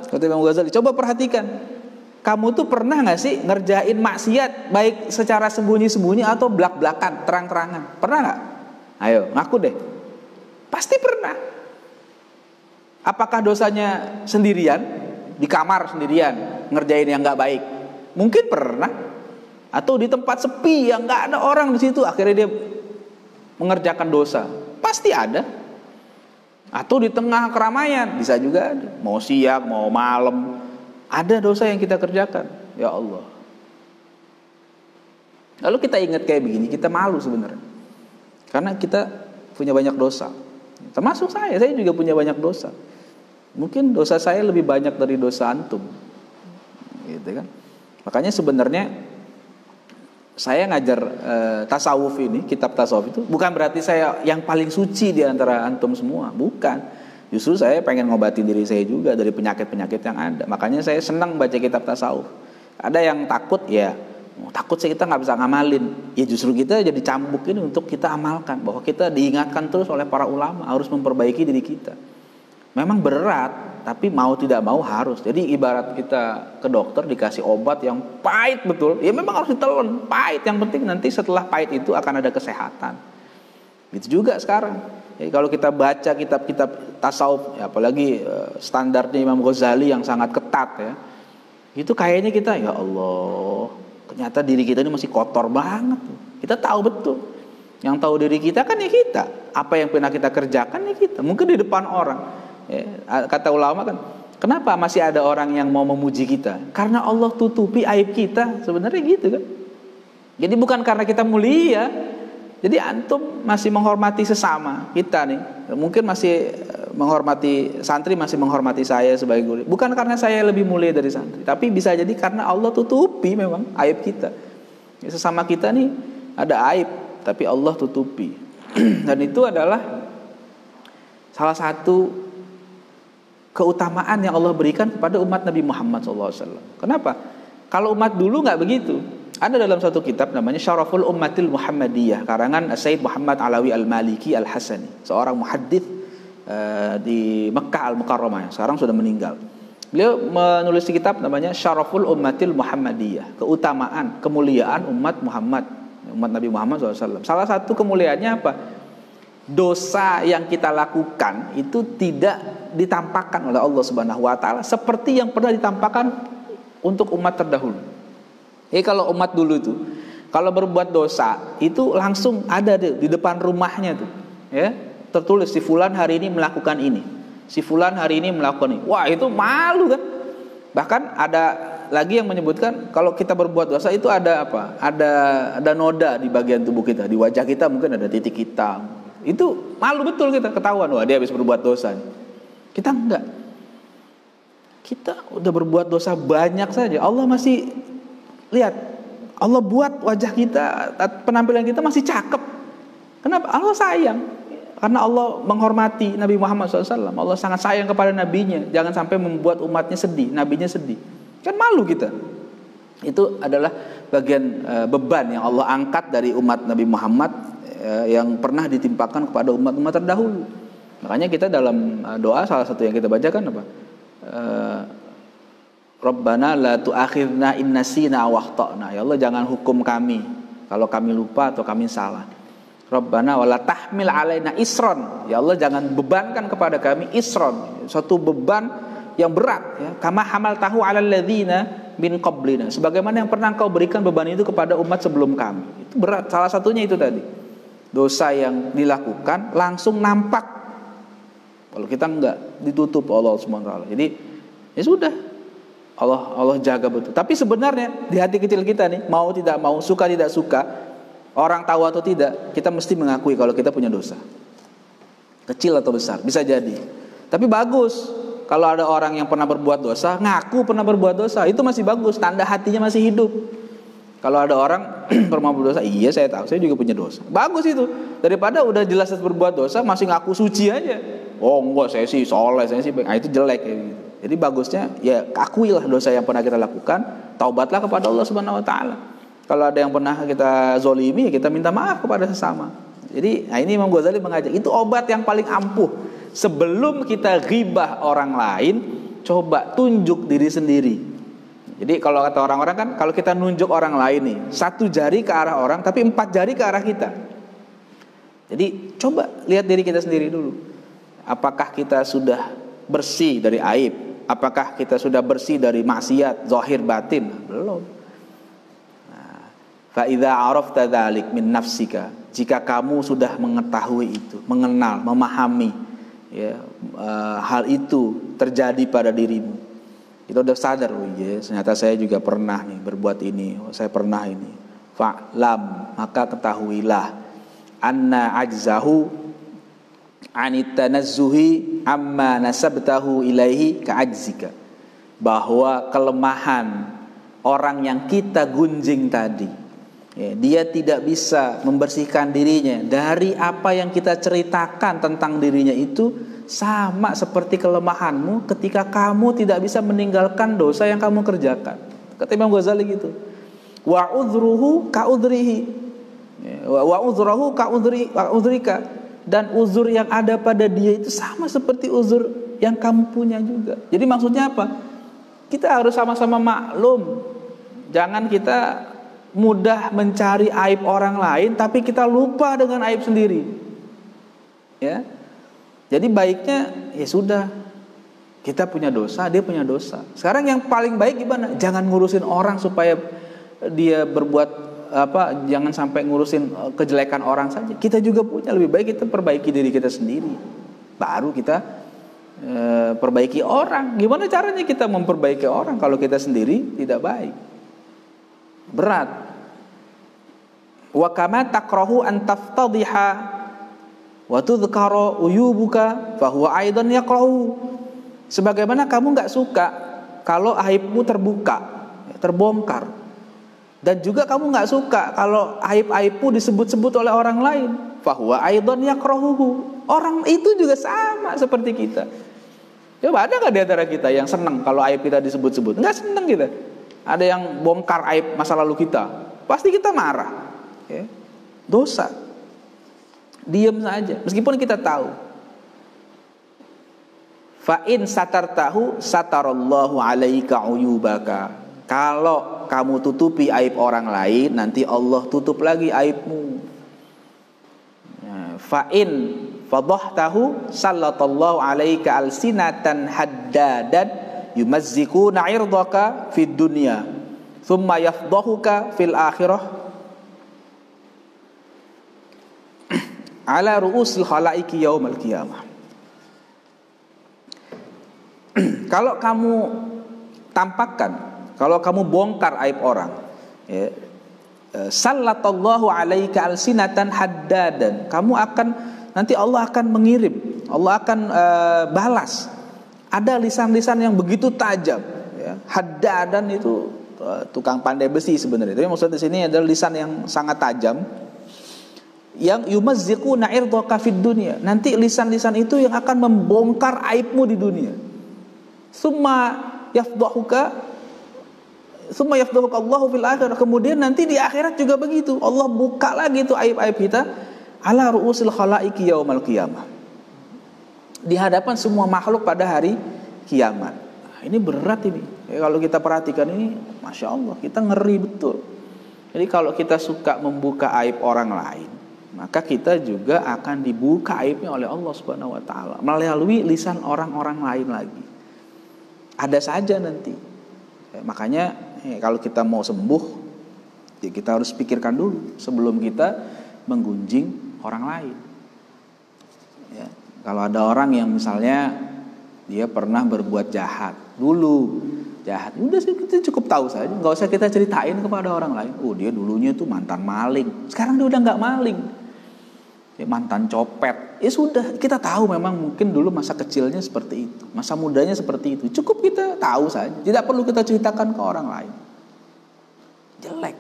kata Imam Ghazali, coba perhatikan. Kamu tuh pernah gak sih ngerjain maksiat baik secara sembunyi-sembunyi atau belak-belakan, terang-terangan? Pernah gak? Ayo, ngaku deh. Pasti pernah. Apakah dosanya sendirian, di kamar sendirian, ngerjain yang gak baik? Mungkin pernah. Atau di tempat sepi yang gak ada orang di situ, akhirnya dia mengerjakan dosa. Pasti ada. Atau di tengah keramaian, bisa juga ada. Mau siang, mau malam, ada dosa yang kita kerjakan. Ya Allah. Lalu kita ingat kayak begini, kita malu sebenarnya. Karena kita punya banyak dosa. Termasuk saya juga punya banyak dosa. Mungkin dosa saya lebih banyak dari dosa antum. Gitu kan. Makanya sebenarnya saya ngajar tasawuf ini, kitab tasawuf itu bukan berarti saya yang paling suci di antara antum semua, bukan. Justru saya pengen ngobatin diri saya juga dari penyakit-penyakit yang ada. Makanya saya senang baca kitab tasawuf. Ada yang takut ya, takut sih kita nggak bisa ngamalin. Ya justru kita jadi cambuk ini untuk kita amalkan, bahwa kita diingatkan terus oleh para ulama harus memperbaiki diri kita. Memang berat, tapi mau tidak mau harus. Jadi ibarat kita ke dokter dikasih obat yang pahit betul, ya memang harus ditelan, pahit. Yang penting nanti setelah pahit itu akan ada kesehatan. Gitu juga sekarang. Jadi kalau kita baca kitab-kitab tasawuf, ya apalagi standarnya Imam Ghazali yang sangat ketat ya, itu kayaknya kita, ya Allah, ternyata diri kita ini masih kotor banget. Kita tahu betul. Yang tahu diri kita kan ya kita. Apa yang pernah kita kerjakan ya kita. Mungkin di depan orang. Ya, kata ulama kan, kenapa masih ada orang yang mau memuji kita? Karena Allah tutupi aib kita. Sebenarnya gitu kan. Jadi bukan karena kita mulia. Jadi antum masih menghormati sesama kita nih. Mungkin masih menghormati santri, masih menghormati saya sebagai guru. Bukan karena saya lebih mulia dari santri, tapi bisa jadi karena Allah tutupi memang aib kita. Ya, sesama kita nih ada aib, tapi Allah tutupi. Dan itu adalah salah satu keutamaan yang Allah berikan kepada umat Nabi Muhammad SAW. Kenapa? Kalau umat dulu nggak begitu. Ada dalam satu kitab namanya Syaraful Ummatil Muhammadiyah, karangan Sayyid Muhammad Alawi Al-Maliki Al-Hasani, seorang muhaddits di Mekah Al-Mukarramah, sekarang sudah meninggal. Beliau menulis kitab namanya Syaraful Ummatil Muhammadiyah, keutamaan, kemuliaan umat Muhammad, umat Nabi Muhammad SAW. Salah satu kemuliaannya apa? Dosa yang kita lakukan itu tidak ditampakkan oleh Allah Subhanahu wa taala seperti yang pernah ditampakkan untuk umat terdahulu. Jadi kalau umat dulu itu kalau berbuat dosa itu langsung ada di depan rumahnya tuh, ya, tertulis si fulan hari ini melakukan ini, si fulan hari ini melakukan ini. Wah, itu malu kan. Bahkan ada lagi yang menyebutkan kalau kita berbuat dosa itu ada apa? Ada noda di bagian tubuh kita, di wajah kita mungkin ada titik hitam. Itu malu betul kita, ketahuan wah dia habis berbuat dosa. Kita enggak. Kita udah berbuat dosa banyak saja. Allah masih lihat, Allah buat wajah kita, penampilan kita masih cakep. Kenapa? Allah sayang. Karena Allah menghormati Nabi Muhammad SAW. Allah sangat sayang kepada nabinya. Jangan sampai membuat umatnya sedih, nabinya sedih. Kan malu kita. Itu adalah bagian beban yang Allah angkat dari umat Nabi Muhammad yang pernah ditimpakan kepada umat-umat terdahulu. Makanya kita dalam doa salah satu yang kita bacakan apa? Rabbana la tu'akhidna in nasina aw akhtana. Ya Allah, jangan hukum kami kalau kami lupa atau kami salah. Rabbana wala tahmil alaina isron. Ya Allah, jangan bebankan kepada kami isron, suatu beban yang berat ya. Kama hamaltahu 'alal ladzina min qablina. Sebagaimana yang pernah Engkau berikan beban itu kepada umat sebelum kami. Itu berat. Salah satunya itu tadi. Dosa yang dilakukan langsung nampak. Kalau kita enggak, ditutup Allah Subhanahu wa taala. Jadi ya sudah. Allah jaga betul. Tapi sebenarnya di hati kecil kita nih, mau tidak mau, suka tidak suka, orang tahu atau tidak, kita mesti mengakui kalau kita punya dosa. Kecil atau besar, bisa jadi. Tapi bagus kalau ada orang yang pernah berbuat dosa, ngaku pernah berbuat dosa, itu masih bagus, tanda hatinya masih hidup. Kalau ada orang pernah berdosa, iya saya tahu, saya juga punya dosa. Bagus itu. Daripada udah jelas berbuat dosa masih ngaku suci aja. Oh enggak, saya sih soleh, saya sih baik. Nah, itu jelek kayak gitu. Jadi bagusnya ya akuilah dosa yang pernah kita lakukan, taubatlah kepada Allah Subhanahu wa taala. Kalau ada yang pernah kita zolimi, ya kita minta maaf kepada sesama. Jadi nah ini Imam Ghazali mengajak, itu obat yang paling ampuh. Sebelum kita ghibah orang lain, coba tunjuk diri sendiri. Jadi kalau kata orang-orang kan, kalau kita nunjuk orang lain nih, 1 jari ke arah orang, tapi 4 jari ke arah kita. Jadi coba lihat diri kita sendiri dulu. Apakah kita sudah bersih dari aib? Apakah kita sudah bersih dari maksiat zahir batin? Belum. Fa idza arafta dzalik min nafsika, jika kamu sudah mengetahui itu, mengenal, memahami ya, hal itu terjadi pada dirimu, itu udah sadar, oh iya ternyata saya juga pernah nih berbuat ini, saya pernah ini. Fa'lam, maka ketahuilah anna ajzahu anit tanazzuhi amma nasabtahu ilaihi ka'ajzika, bahwa kelemahan orang yang kita gunjing tadi, dia tidak bisa membersihkan dirinya dari apa yang kita ceritakan tentang dirinya itu, sama seperti kelemahanmu ketika kamu tidak bisa meninggalkan dosa yang kamu kerjakan. Kata Imam Ghazali gitu. Wa udhruhu ka udhrihi, wa udhruhu ka udhrika, dan uzur yang ada pada dia itu sama seperti uzur yang kamu punya juga. Jadi maksudnya apa? Kita harus sama-sama maklum. Jangan kita mudah mencari aib orang lain tapi kita lupa dengan aib sendiri. Ya. Jadi baiknya ya sudah, kita punya dosa, dia punya dosa. Sekarang yang paling baik gimana? Jangan ngurusin orang supaya dia berbuat apa, jangan sampai ngurusin kejelekan orang saja. Kita juga punya, lebih baik kita perbaiki diri kita sendiri. Baru kita perbaiki orang. Gimana caranya kita memperbaiki orang kalau kita sendiri tidak baik? Berat. Wa kama takrahu an taftadhiha wa tudhkara uyubuka fa huwa aidan yakrahu. Sebagaimana kamu enggak suka kalau aibmu terbuka, terbongkar. Dan juga kamu enggak suka kalau aib-aibmu disebut-sebut oleh orang lain. Fa huwa aidan yakrahu. Orang itu juga sama seperti kita. Coba ada nggak di antara kita yang senang kalau aib kita disebut-sebut? Nggak senang kita. Ada yang bongkar aib masa lalu kita, pasti kita marah. Ya. Dosa. Diam saja, meskipun kita tahu. Fa in satartahu satarallahu alaika uyubaka. Kalau kamu tutupi aib orang lain, nanti Allah tutup lagi aibmu. Fa in fadhahtahu sallatallahu alaika alsinatan haddadan yumazzikuna irdaka fid dunya thumma yafdahuka fil akhirah ala ru'usil khalaiki yaumal qiyamah. Kalau kamu tampakkan, kalau kamu bongkar aib orang, ya, sallatallahu alaika alsinatan haddadan, kamu akan, nanti Allah akan mengirim, Allah akan balas. Ada lisan-lisan yang begitu tajam, ya. Haddadan itu tukang pandai besi sebenarnya. Tapi maksudnya di sini adalah lisan yang sangat tajam, yang yumazziquna irdaka fid dunya. Nanti lisan-lisan itu yang akan membongkar aibmu di dunia. Summa yafdahuka Allahu fil akhirah. Kemudian nanti di akhirat juga begitu. Allah buka lagi itu aib-aib kita ala ru'usil khalaiki yaumal qiyamah, di hadapan semua makhluk pada hari kiamat. Nah, ini berat ini. Ya, kalau kita perhatikan ini, masya Allah, kita ngeri betul. Jadi kalau kita suka membuka aib orang lain, maka kita juga akan dibuka aibnya oleh Allah Subhanahu Wa Taala melalui lisan orang-orang lain lagi. Ada saja nanti. Ya, makanya kalau kita mau sembuh, ya kita harus pikirkan dulu sebelum kita menggunjing orang lain. Ya. Kalau ada orang yang misalnya dia pernah berbuat jahat dulu, jahat, udah sih kita cukup tahu saja, nggak usah kita ceritain kepada orang lain. Oh, dia dulunya tuh mantan maling, sekarang dia udah nggak maling, dia mantan copet. Ya sudah, kita tahu memang mungkin dulu masa kecilnya seperti itu, masa mudanya seperti itu. Cukup kita tahu saja, tidak perlu kita ceritakan ke orang lain. Jelek.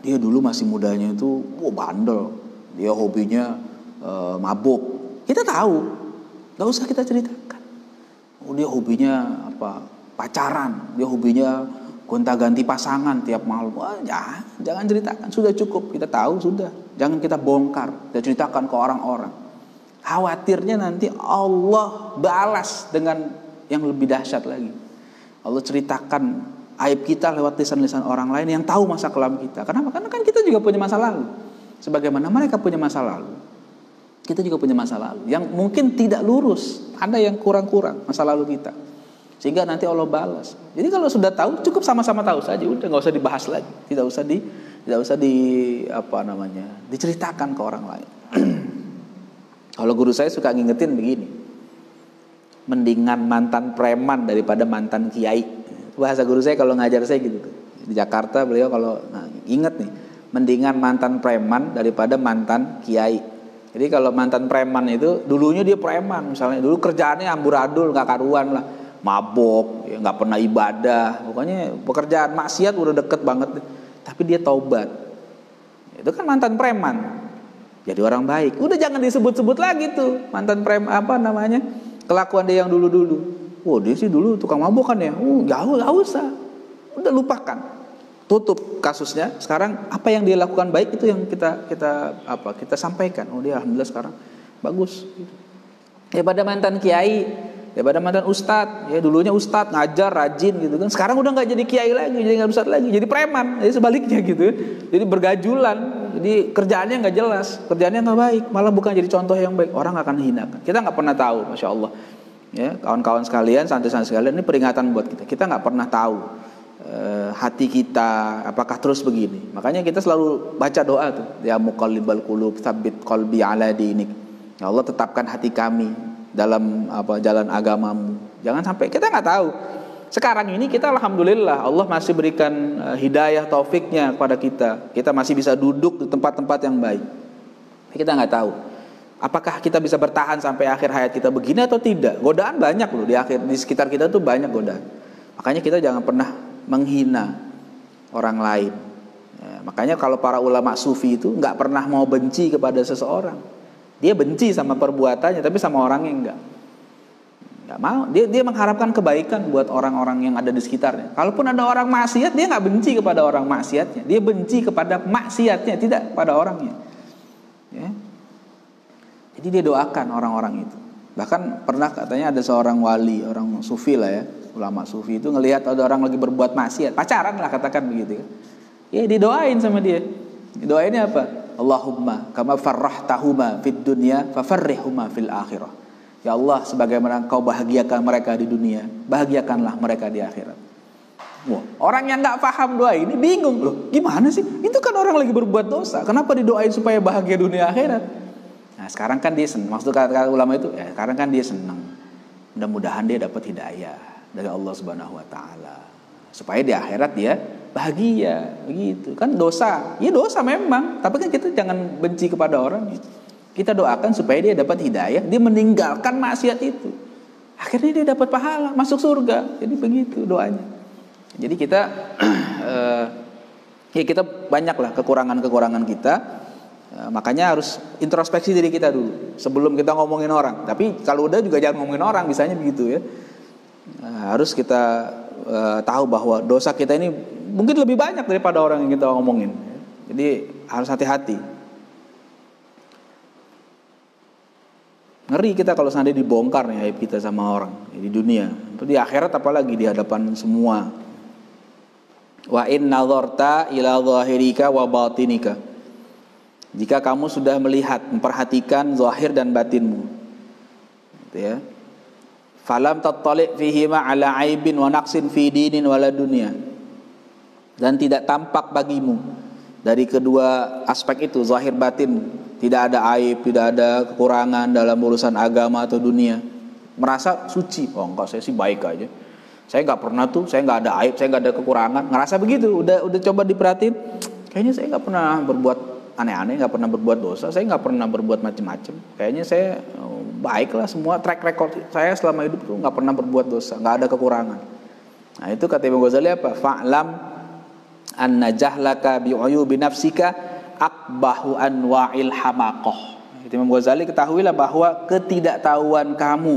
Dia dulu masih mudanya itu, bandel, dia hobinya mabuk. Kita tahu, nggak usah kita ceritakan. Oh, dia hobinya apa? Pacaran, dia hobinya gonta-ganti pasangan tiap malam. Wah, jangan ceritakan, sudah cukup, kita tahu sudah. Jangan kita bongkar, kita ceritakan ke orang-orang. Khawatirnya nanti Allah balas dengan yang lebih dahsyat lagi. Allah ceritakan aib kita lewat lisan-lisan orang lain yang tahu masa kelam kita. Kenapa? Karena kan kita juga punya masa lalu. Sebagaimana mereka punya masa lalu, kita juga punya masa lalu yang mungkin tidak lurus. Ada yang kurang-kurang masa lalu kita, sehingga nanti Allah balas. Jadi kalau sudah tahu, cukup sama-sama tahu saja, udah nggak usah dibahas lagi, tidak usah diceritakan ke orang lain. Kalau guru saya suka ngingetin begini, mendingan mantan preman daripada mantan kiai. Bahasa guru saya kalau ngajar saya gitu. Di Jakarta beliau kalau ingat nih, mendingan mantan preman daripada mantan kiai. Jadi kalau mantan preman itu, dulunya dia preman, misalnya dulu kerjaannya amburadul, nggak karuan lah, mabok, ya, nggak pernah ibadah, pokoknya pekerjaan maksiat udah deket banget. Tapi dia taubat, itu kan mantan preman, jadi orang baik. Udah jangan disebut-sebut lagi tuh mantan preman, apa namanya, kelakuan dia yang dulu-dulu. Oh dia sih dulu tukang mabok kan ya, gak usah, udah lupakan. Tutup kasusnya. Sekarang apa yang dia lakukan baik itu yang kita sampaikan. Oh dia alhamdulillah sekarang bagus. Daripada mantan kiai, daripada mantan ustadz, ya dulunya ustadz ngajar rajin gitu kan. Sekarang udah nggak jadi kiai lagi, jadi nggak ustadz lagi, jadi preman. Jadi sebaliknya gitu. Jadi bergajulan. Jadi kerjaannya nggak jelas, kerjaannya nggak baik, malah bukan jadi contoh yang baik. Orang akan hinakan. Kita nggak pernah tahu, masya Allah. Ya kawan-kawan sekalian, santri-santri sekalian, ini peringatan buat kita. Kita nggak pernah tahu hati kita apakah terus begini. Makanya kita selalu baca doa tuh, ya muqallibal qulub tsabbit qalbi ala dinik. Ya Allah, tetapkan hati kami dalam jalan agamamu. Jangan sampai, kita nggak tahu. Sekarang ini kita alhamdulillah Allah masih berikan hidayah taufiknya kepada kita. Kita masih bisa duduk di tempat-tempat yang baik. Kita nggak tahu apakah kita bisa bertahan sampai akhir hayat kita begini atau tidak. Godaan banyak loh di sekitar kita tuh, banyak godaan. Makanya kita jangan pernah menghina orang lain. Ya, makanya kalau para ulama sufi itu nggak pernah mau benci kepada seseorang. Dia benci sama perbuatannya, tapi sama orangnya nggak mau. Dia mengharapkan kebaikan buat orang-orang yang ada di sekitarnya. Kalaupun ada orang maksiat, dia nggak benci kepada orang maksiatnya. Dia benci kepada maksiatnya, tidak pada orangnya. Ya. Jadi dia doakan orang-orang itu. Bahkan pernah katanya ada seorang wali, orang sufi lah ya, ulama sufi itu ngelihat ada orang lagi berbuat maksiat, pacaran lah katakan begitu kan. Ya didoain sama dia. Doainnya apa? Allahumma kama farrahtahuma fid dunya fafarrihhuma fil akhirah. Ya Allah, sebagaimana Engkau bahagiakan mereka di dunia, bahagiakanlah mereka di akhirat. Wah, orang yang nggak paham doa ini bingung loh. Gimana sih? Itu kan orang lagi berbuat dosa. Kenapa didoain supaya bahagia dunia akhirat? Nah, sekarang kan dia senang. Maksud kata ulama itu, ya sekarang kan dia senang. Mudah-mudahan dia dapat hidayah dari Allah Subhanahu wa taala. Supaya di akhirat dia bahagia, begitu. Kan dosa. Ya dosa memang, tapi kan kita jangan benci kepada orang. Kita doakan supaya dia dapat hidayah, dia meninggalkan maksiat itu. Akhirnya dia dapat pahala, masuk surga. Jadi begitu doanya. Jadi kita ya kita banyaklah kekurangan-kekurangan kita. Makanya harus introspeksi diri kita dulu sebelum kita ngomongin orang. Tapi kalau udah juga jangan ngomongin orang, misalnya begitu ya. Harus kita tahu bahwa dosa kita ini mungkin lebih banyak daripada orang yang kita ngomongin. Jadi harus hati-hati. Ngeri kita kalau seandainya dibongkar nih aib kita sama orang di dunia. Di akhirat apalagi di hadapan semua. Wa in nazarta ila zahirika wa batinika. Jika kamu sudah melihat, memperhatikan zahir dan batinmu, gitu ya. Falam tattali' fihima ala aibin wa naqsin fi dinin wala dunya. Dan tidak tampak bagimu dari kedua aspek itu, zahir batin, tidak ada aib, tidak ada kekurangan dalam urusan agama atau dunia. Merasa suci, oh enggak, saya sih baik aja. Saya enggak pernah tuh, saya enggak ada aib, saya enggak ada kekurangan. Ngerasa begitu, udah coba diperhatiin, kayaknya saya enggak pernah berbuat aneh-aneh, enggak pernah berbuat dosa, saya enggak pernah berbuat macam-macam. Kayaknya saya baiklah, semua track record saya selama hidup tuh enggak pernah berbuat dosa, enggak ada kekurangan. Nah, itu kata Imam Ghazali apa? Fa'lam anna jahlaka bi'uyubi nafsika akbahu anwa'il hamaqah. Imam Ghazali, ketahuilah bahwa ketidaktahuan kamu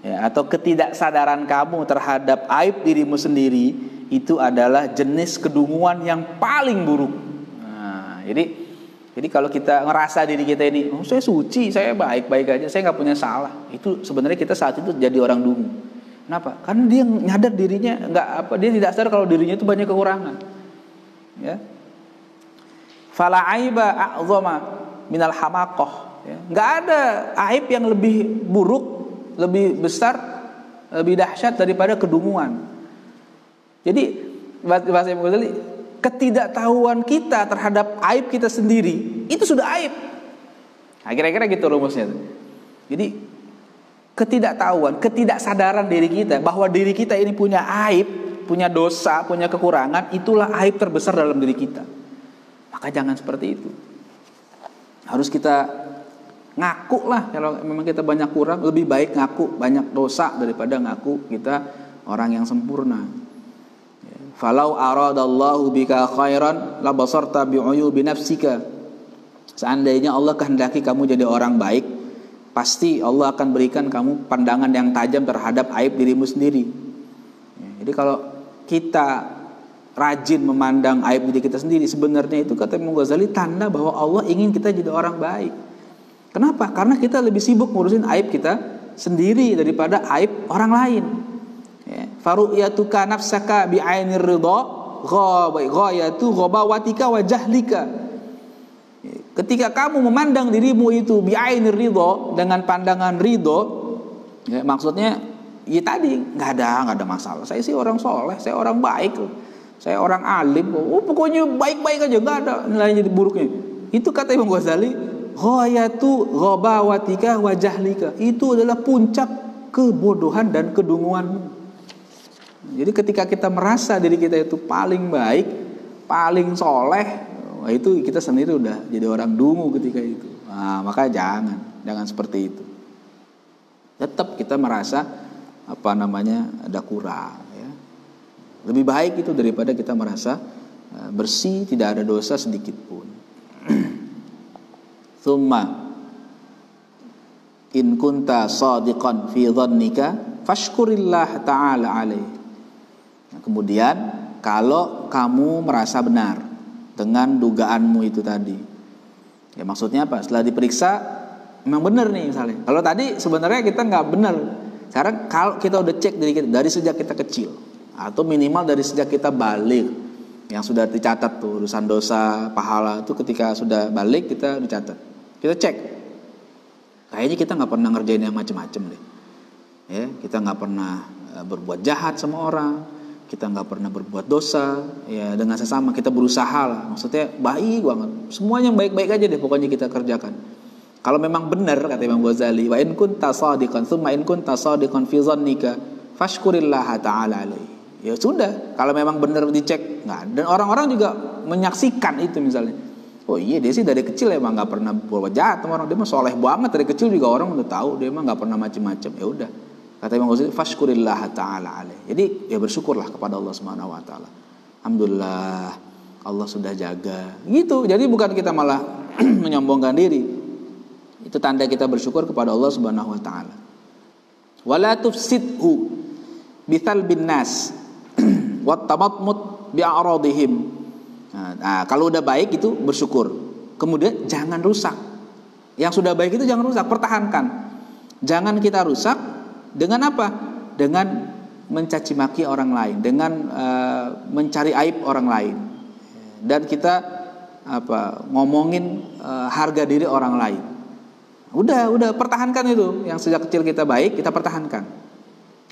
ya, atau ketidaksadaran kamu terhadap aib dirimu sendiri itu adalah jenis kedunguan yang paling buruk. Nah, jadi kalau kita ngerasa diri kita ini, oh saya suci, saya baik-baik aja, saya nggak punya salah, itu sebenarnya kita saat itu jadi orang dungu. Kenapa? Karena dia nyadar dirinya dia tidak sadar kalau dirinya itu banyak kekurangan. Ya. Fala aiba a'zama minal hamaqah. Ya. Enggak ada aib yang lebih buruk, lebih besar, lebih dahsyat daripada kedunguan. Jadi bahasa Imam Ghazali, ketidaktahuan kita terhadap aib kita sendiri itu sudah aib. Nah, kira-kira gitu rumusnya. Jadi ketidaktahuan, ketidaksadaran diri kita bahwa diri kita ini punya aib, punya dosa, punya kekurangan, itulah aib terbesar dalam diri kita. Maka jangan seperti itu. Harus kita Ngaku lah kalau memang kita banyak kurang, lebih baik ngaku banyak dosa daripada ngaku kita orang yang sempurna. Falau aradallahu bika khairan la basarta bi'uyubi nafsika. Seandainya Allah kehendaki kamu jadi orang baik, pasti Allah akan berikan kamu pandangan yang tajam terhadap aib dirimu sendiri. Jadi kalau kita rajin memandang aib diri kita sendiri, sebenarnya itu kata Imam Ghazali tanda bahwa Allah ingin kita jadi orang baik. Kenapa? Karena kita lebih sibuk ngurusin aib kita sendiri daripada aib orang lain. Faru'yatuka nafsaka bi'ainir ridha ghayatu ghabawatika wa jahlika. Ketika kamu memandang dirimu itu bi'ainir ridha, dengan pandangan ridho, ya, maksudnya ya tadi nggak ada masalah. Saya sih orang soleh, saya orang baik, saya orang alim, pokoknya baik-baik aja, nggak ada nilai jadi buruknya. Itu kata Imam Ghazali, ghayatu ghabawatika wa jahlika. Itu adalah puncak kebodohan dan kedunguanmu. Jadi ketika kita merasa diri kita itu paling baik, paling soleh, wah itu kita sendiri udah jadi orang dungu ketika itu. Nah, maka jangan seperti itu. Tetap kita merasa ada kurang. Ya. Lebih baik itu daripada kita merasa bersih, tidak ada dosa sedikit pun. Tsumma in kunta shadiqan fi dhannika fashkurillah ta'ala alaih. Nah, kemudian kalau kamu merasa benar dengan dugaanmu itu tadi, ya maksudnya apa? Setelah diperiksa memang benar nih misalnya. Kalau tadi sebenarnya kita nggak benar. Sekarang kalau kita udah cek diri kita dari sejak kita kecil atau minimal dari sejak kita balik, yang sudah dicatat tuh urusan dosa, pahala itu ketika sudah balik kita dicatat. Kita cek. Kayaknya kita nggak pernah ngerjain yang macam-macam deh. Ya, kita nggak pernah berbuat jahat sama orang, kita nggak pernah berbuat dosa, ya dengan sesama kita berusaha lah. Maksudnya baik banget. Semuanya yang baik-baik aja deh pokoknya kita kerjakan. Kalau memang benar kata Imam Ghazali, wa in kunta shadiqan tsumma in kunta shadiqan fi dhannika fashkurillah ta'ala alaihi. Ya sudah, kalau memang benar dicek, nggak. Dan orang-orang juga menyaksikan itu misalnya. Oh iya dia sih dari kecil emang nggak pernah berbuat jahat sama orang, dia mah soleh banget dari kecil juga orang udah tahu dia emang nggak pernah macam-macam. Ya udah, kata Imam Ghazali, fashkurillah ta'ala alaihi. Jadi ya bersyukurlah kepada Allah Subhanahu wa taala. Alhamdulillah Allah sudah jaga. Gitu. Jadi bukan kita malah menyombongkan diri. Itu tanda kita bersyukur kepada Allah Subhanahu wa taala. Wala tufsidhu bithal bin nas wat tamatmut bi a'radihim. Nah, kalau udah baik itu bersyukur. Kemudian jangan rusak. Yang sudah baik itu jangan rusak, pertahankan. Jangan kita rusak dengan apa? Dengan mencaci maki orang lain, dengan mencari aib orang lain. Dan kita ngomongin harga diri orang lain. Udah pertahankan itu. Yang sejak kecil kita baik, kita pertahankan.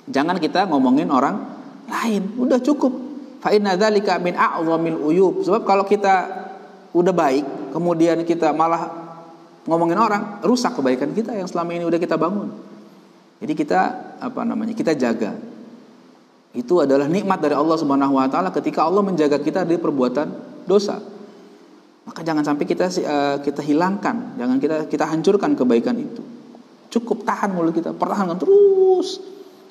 Jangan kita ngomongin orang lain. Udah cukup. Fa inna dzalika min a'zamil uyub. Sebab kalau kita udah baik, kemudian kita malah ngomongin orang, rusak kebaikan kita yang selama ini udah kita bangun. Jadi kita kita jaga. Itu adalah nikmat dari Allah Subhanahu wa taala ketika Allah menjaga kita dari perbuatan dosa. Maka jangan sampai kita hilangkan, jangan kita hancurkan kebaikan itu. Cukup tahan mulut kita, pertahankan terus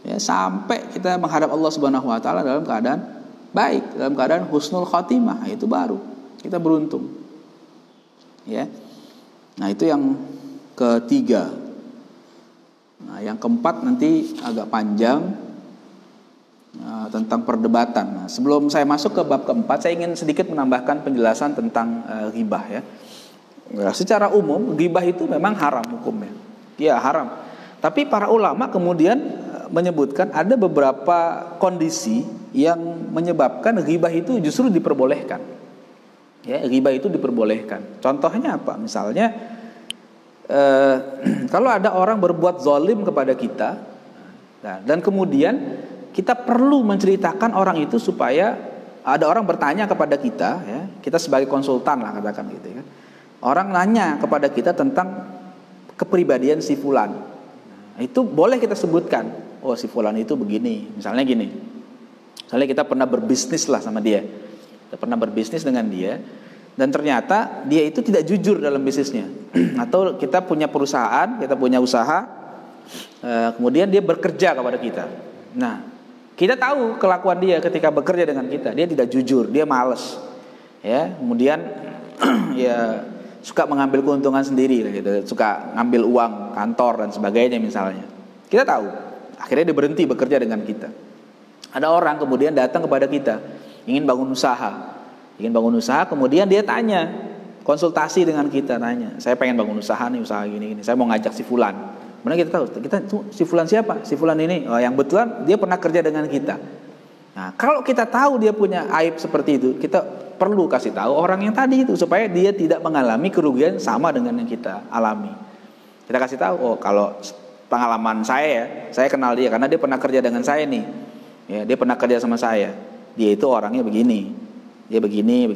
ya sampai kita menghadap Allah Subhanahu wa taala dalam keadaan baik, dalam keadaan husnul khotimah. Itu baru kita beruntung. Ya. Nah, itu yang ketiga. Nah, yang keempat nanti agak panjang tentang perdebatan. Nah, sebelum saya masuk ke bab keempat, saya ingin sedikit menambahkan penjelasan tentang ghibah ya. Nah, secara umum ghibah itu memang haram hukumnya. Ya, haram. Tapi para ulama kemudian menyebutkan ada beberapa kondisi yang menyebabkan ghibah itu justru diperbolehkan. Ya, ghibah itu diperbolehkan. Contohnya apa? Misalnya kalau ada orang berbuat zalim kepada kita, dan kemudian kita perlu menceritakan orang itu supaya ada orang bertanya kepada kita, ya, kita sebagai konsultan lah katakan gitu ya. Orang nanya kepada kita tentang kepribadian si fulan. Nah, itu boleh kita sebutkan. Oh, si fulan itu begini. Misalnya gini. Misalnya kita pernah berbisnis lah sama dia. Kita pernah berbisnis dengan dia dan ternyata dia itu tidak jujur dalam bisnisnya. Atau kita punya perusahaan, kita punya usaha, kemudian dia bekerja kepada kita. Nah, kita tahu kelakuan dia ketika bekerja dengan kita, dia tidak jujur, dia malas, ya. Kemudian ya suka mengambil keuntungan sendiri, gitu. Suka ngambil uang kantor dan sebagainya misalnya. Kita tahu, akhirnya dia berhenti bekerja dengan kita. Ada orang kemudian datang kepada kita, ingin bangun usaha, kemudian dia tanya, konsultasi dengan kita, tanya, saya pengen bangun usaha nih, usaha gini, saya mau ngajak si fulan. Mana kita tahu, si fulan siapa? Si fulan ini, yang betulan dia pernah kerja dengan kita. Nah, kalau kita tahu dia punya aib seperti itu, kita perlu kasih tahu orang yang tadi itu supaya dia tidak mengalami kerugian sama dengan yang kita alami. Kita kasih tahu, kalau pengalaman saya kenal dia karena dia pernah kerja dengan saya nih. Ya, dia pernah kerja sama saya. Dia itu orangnya begini. Dia begini.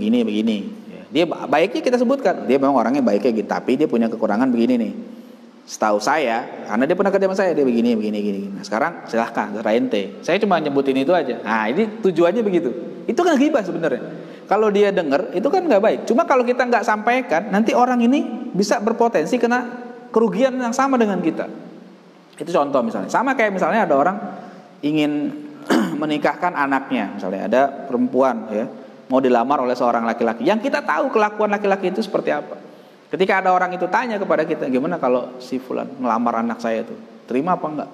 Ya, dia baiknya kita sebutkan, dia memang orangnya baiknya gitu, tapi dia punya kekurangan begini nih. Setahu saya, karena dia pernah kerja sama saya, dia begini. Nah, sekarang silahkan, terserah ente. Saya cuma nyebutin itu aja. Nah, ini tujuannya begitu. Itu kan ghibah sebenarnya. Kalau dia dengar, itu kan nggak baik. Cuma kalau kita nggak sampaikan, nanti orang ini bisa berpotensi kena kerugian yang sama dengan kita. Itu contoh misalnya. Sama kayak misalnya ada orang ingin menikahkan anaknya, misalnya ada perempuan ya mau dilamar oleh seorang laki-laki yang kita tahu kelakuan laki-laki itu seperti apa. Ketika ada orang itu tanya kepada kita, gimana kalau si fulan melamar anak saya itu, terima apa enggak?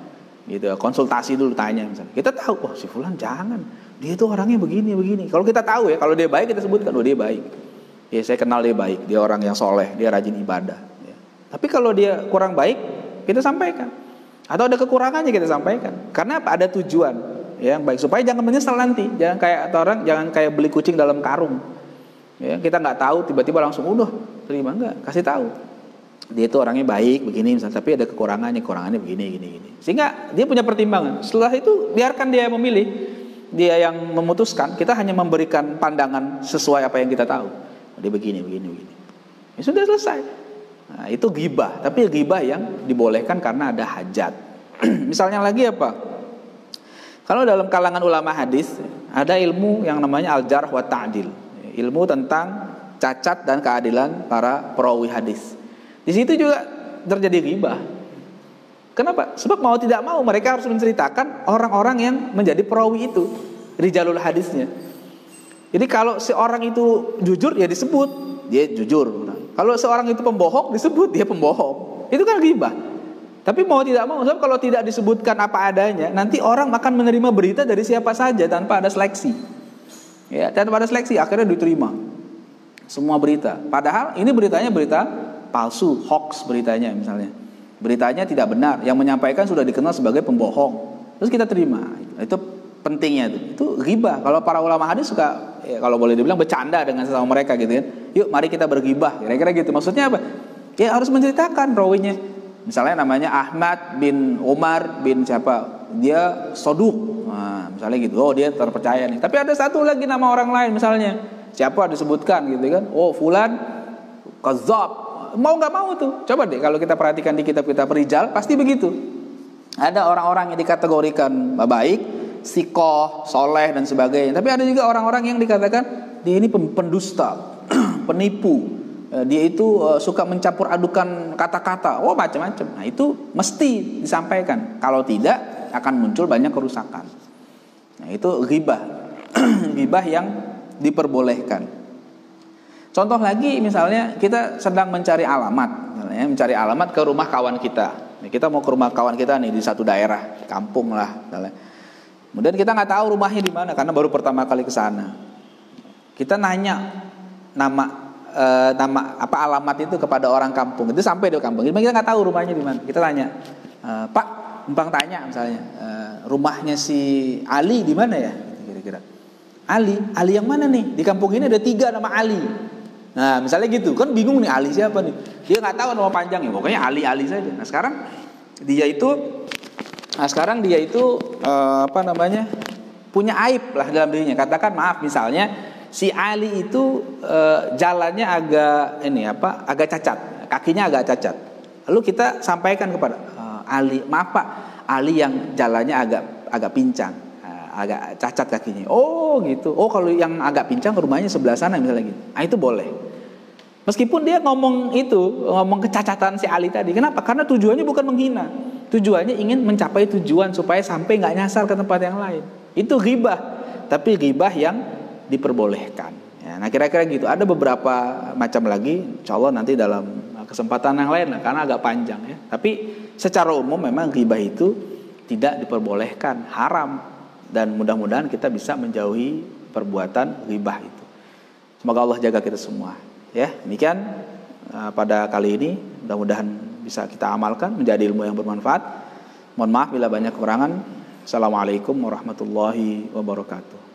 Gitu, konsultasi dulu, tanya misalnya. Kita tahu, si fulan jangan, dia itu orangnya begini. Kalau kita tahu ya, kalau dia baik kita sebutkan, dia baik. Ya, saya kenal dia baik, dia orang yang soleh, dia rajin ibadah. Ya. Tapi kalau dia kurang baik, kita sampaikan. Atau ada kekurangannya kita sampaikan. Karena apa? Ada tujuan yang baik supaya jangan menyesal nanti. Jangan kayak beli kucing dalam karung. Ya, kita nggak tahu tiba-tiba langsung udah terima, enggak, kasih tahu. Dia itu orangnya baik begini misalnya, tapi ada kekurangannya begini. Sehingga dia punya pertimbangan. Setelah itu biarkan dia memilih, dia yang memutuskan. Kita hanya memberikan pandangan sesuai apa yang kita tahu. Dia begini. Ya sudah selesai. Nah, itu ghibah, tapi ghibah yang dibolehkan karena ada hajat. Misalnya lagi apa? Kalau dalam kalangan ulama hadis ada ilmu yang namanya al-jarh wa ta'dil, ilmu tentang cacat dan keadilan para perawi hadis. Di situ juga terjadi ghibah. Kenapa? Sebab mau tidak mau mereka harus menceritakan orang-orang yang menjadi perawi itu, rijalul hadisnya. Jadi kalau seorang itu jujur ya disebut dia jujur. Kalau seorang itu pembohong disebut dia pembohong. Itu kan ghibah. Tapi mau tidak mau, sebab kalau tidak disebutkan apa adanya, nanti orang akan menerima berita dari siapa saja tanpa ada seleksi. Ya, tanpa ada seleksi akhirnya diterima semua berita. Padahal ini beritanya berita palsu, hoax beritanya misalnya. Beritanya tidak benar, yang menyampaikan sudah dikenal sebagai pembohong. Terus kita terima. Itu pentingnya itu. Itu ghibah. Kalau para ulama hadis suka kalau boleh dibilang bercanda dengan sesama mereka gitu kan. Yuk mari kita berghibah, kira-kira gitu. Maksudnya apa? Ya harus menceritakan rawinya. Misalnya namanya Ahmad bin Umar bin siapa? Dia soduk. Nah, misalnya gitu. Oh, dia terpercaya nih. Tapi ada satu lagi nama orang lain misalnya. Siapa disebutkan gitu kan? Oh, fulan kadzab. Mau enggak mau tuh. Coba deh kalau kita perhatikan di kitab-kitab rijal pasti begitu. Ada orang-orang yang dikategorikan baik, sikoh, soleh dan sebagainya. Tapi ada juga orang-orang yang dikatakan dia ini pendusta, penipu. Dia itu suka mencampur adukan kata-kata, macam-macam. Nah itu mesti disampaikan. Kalau tidak akan muncul banyak kerusakan. Nah itu ghibah, ghibah yang diperbolehkan. Contoh lagi misalnya kita sedang mencari alamat, mencari alamat ke rumah kawan kita. Kita mau ke rumah kawan kita nih di satu daerah, kampung lah, misalnya. Kemudian kita nggak tahu rumahnya di mana karena baru pertama kali ke sana. Kita nanya nama apa alamat itu kepada orang kampung. Itu sampai di kampung. Kita nggak tahu rumahnya di mana. Kita tanya, Pak, numpang tanya misalnya, rumahnya si Ali di mana ya? Kira-kira. Ali yang mana nih? Di kampung ini ada 3 nama Ali. Nah, misalnya gitu, kan bingung nih Ali siapa nih? Dia nggak tahu nama panjangnya. Pokoknya Ali saja. Nah, sekarang dia itu punya aib lah dalam dirinya. Katakan maaf misalnya si Ali itu jalannya agak cacat, kakinya agak cacat. Lalu kita sampaikan kepada Ali, maaf Pak, Ali yang jalannya agak pincang, agak cacat kakinya. Oh gitu. Oh kalau yang agak pincang rumahnya sebelah sana misalnya gitu. Nah itu boleh. Meskipun dia ngomong kecacatan si Ali tadi. Kenapa? Karena tujuannya bukan menghina. Tujuannya ingin mencapai tujuan supaya sampai nggak nyasar ke tempat yang lain. Itu ghibah, tapi ghibah yang diperbolehkan. Ya, nah kira-kira gitu. Ada beberapa macam lagi. Insya Allah nanti dalam kesempatan yang lain, karena agak panjang ya. Tapi secara umum memang ghibah itu tidak diperbolehkan, haram. Dan mudah-mudahan kita bisa menjauhi perbuatan ghibah itu. Semoga Allah jaga kita semua. Ya, demikian pada kali ini, mudah-mudahan bisa kita amalkan menjadi ilmu yang bermanfaat. Mohon maaf bila banyak kekurangan. Assalamualaikum warahmatullahi wabarakatuh.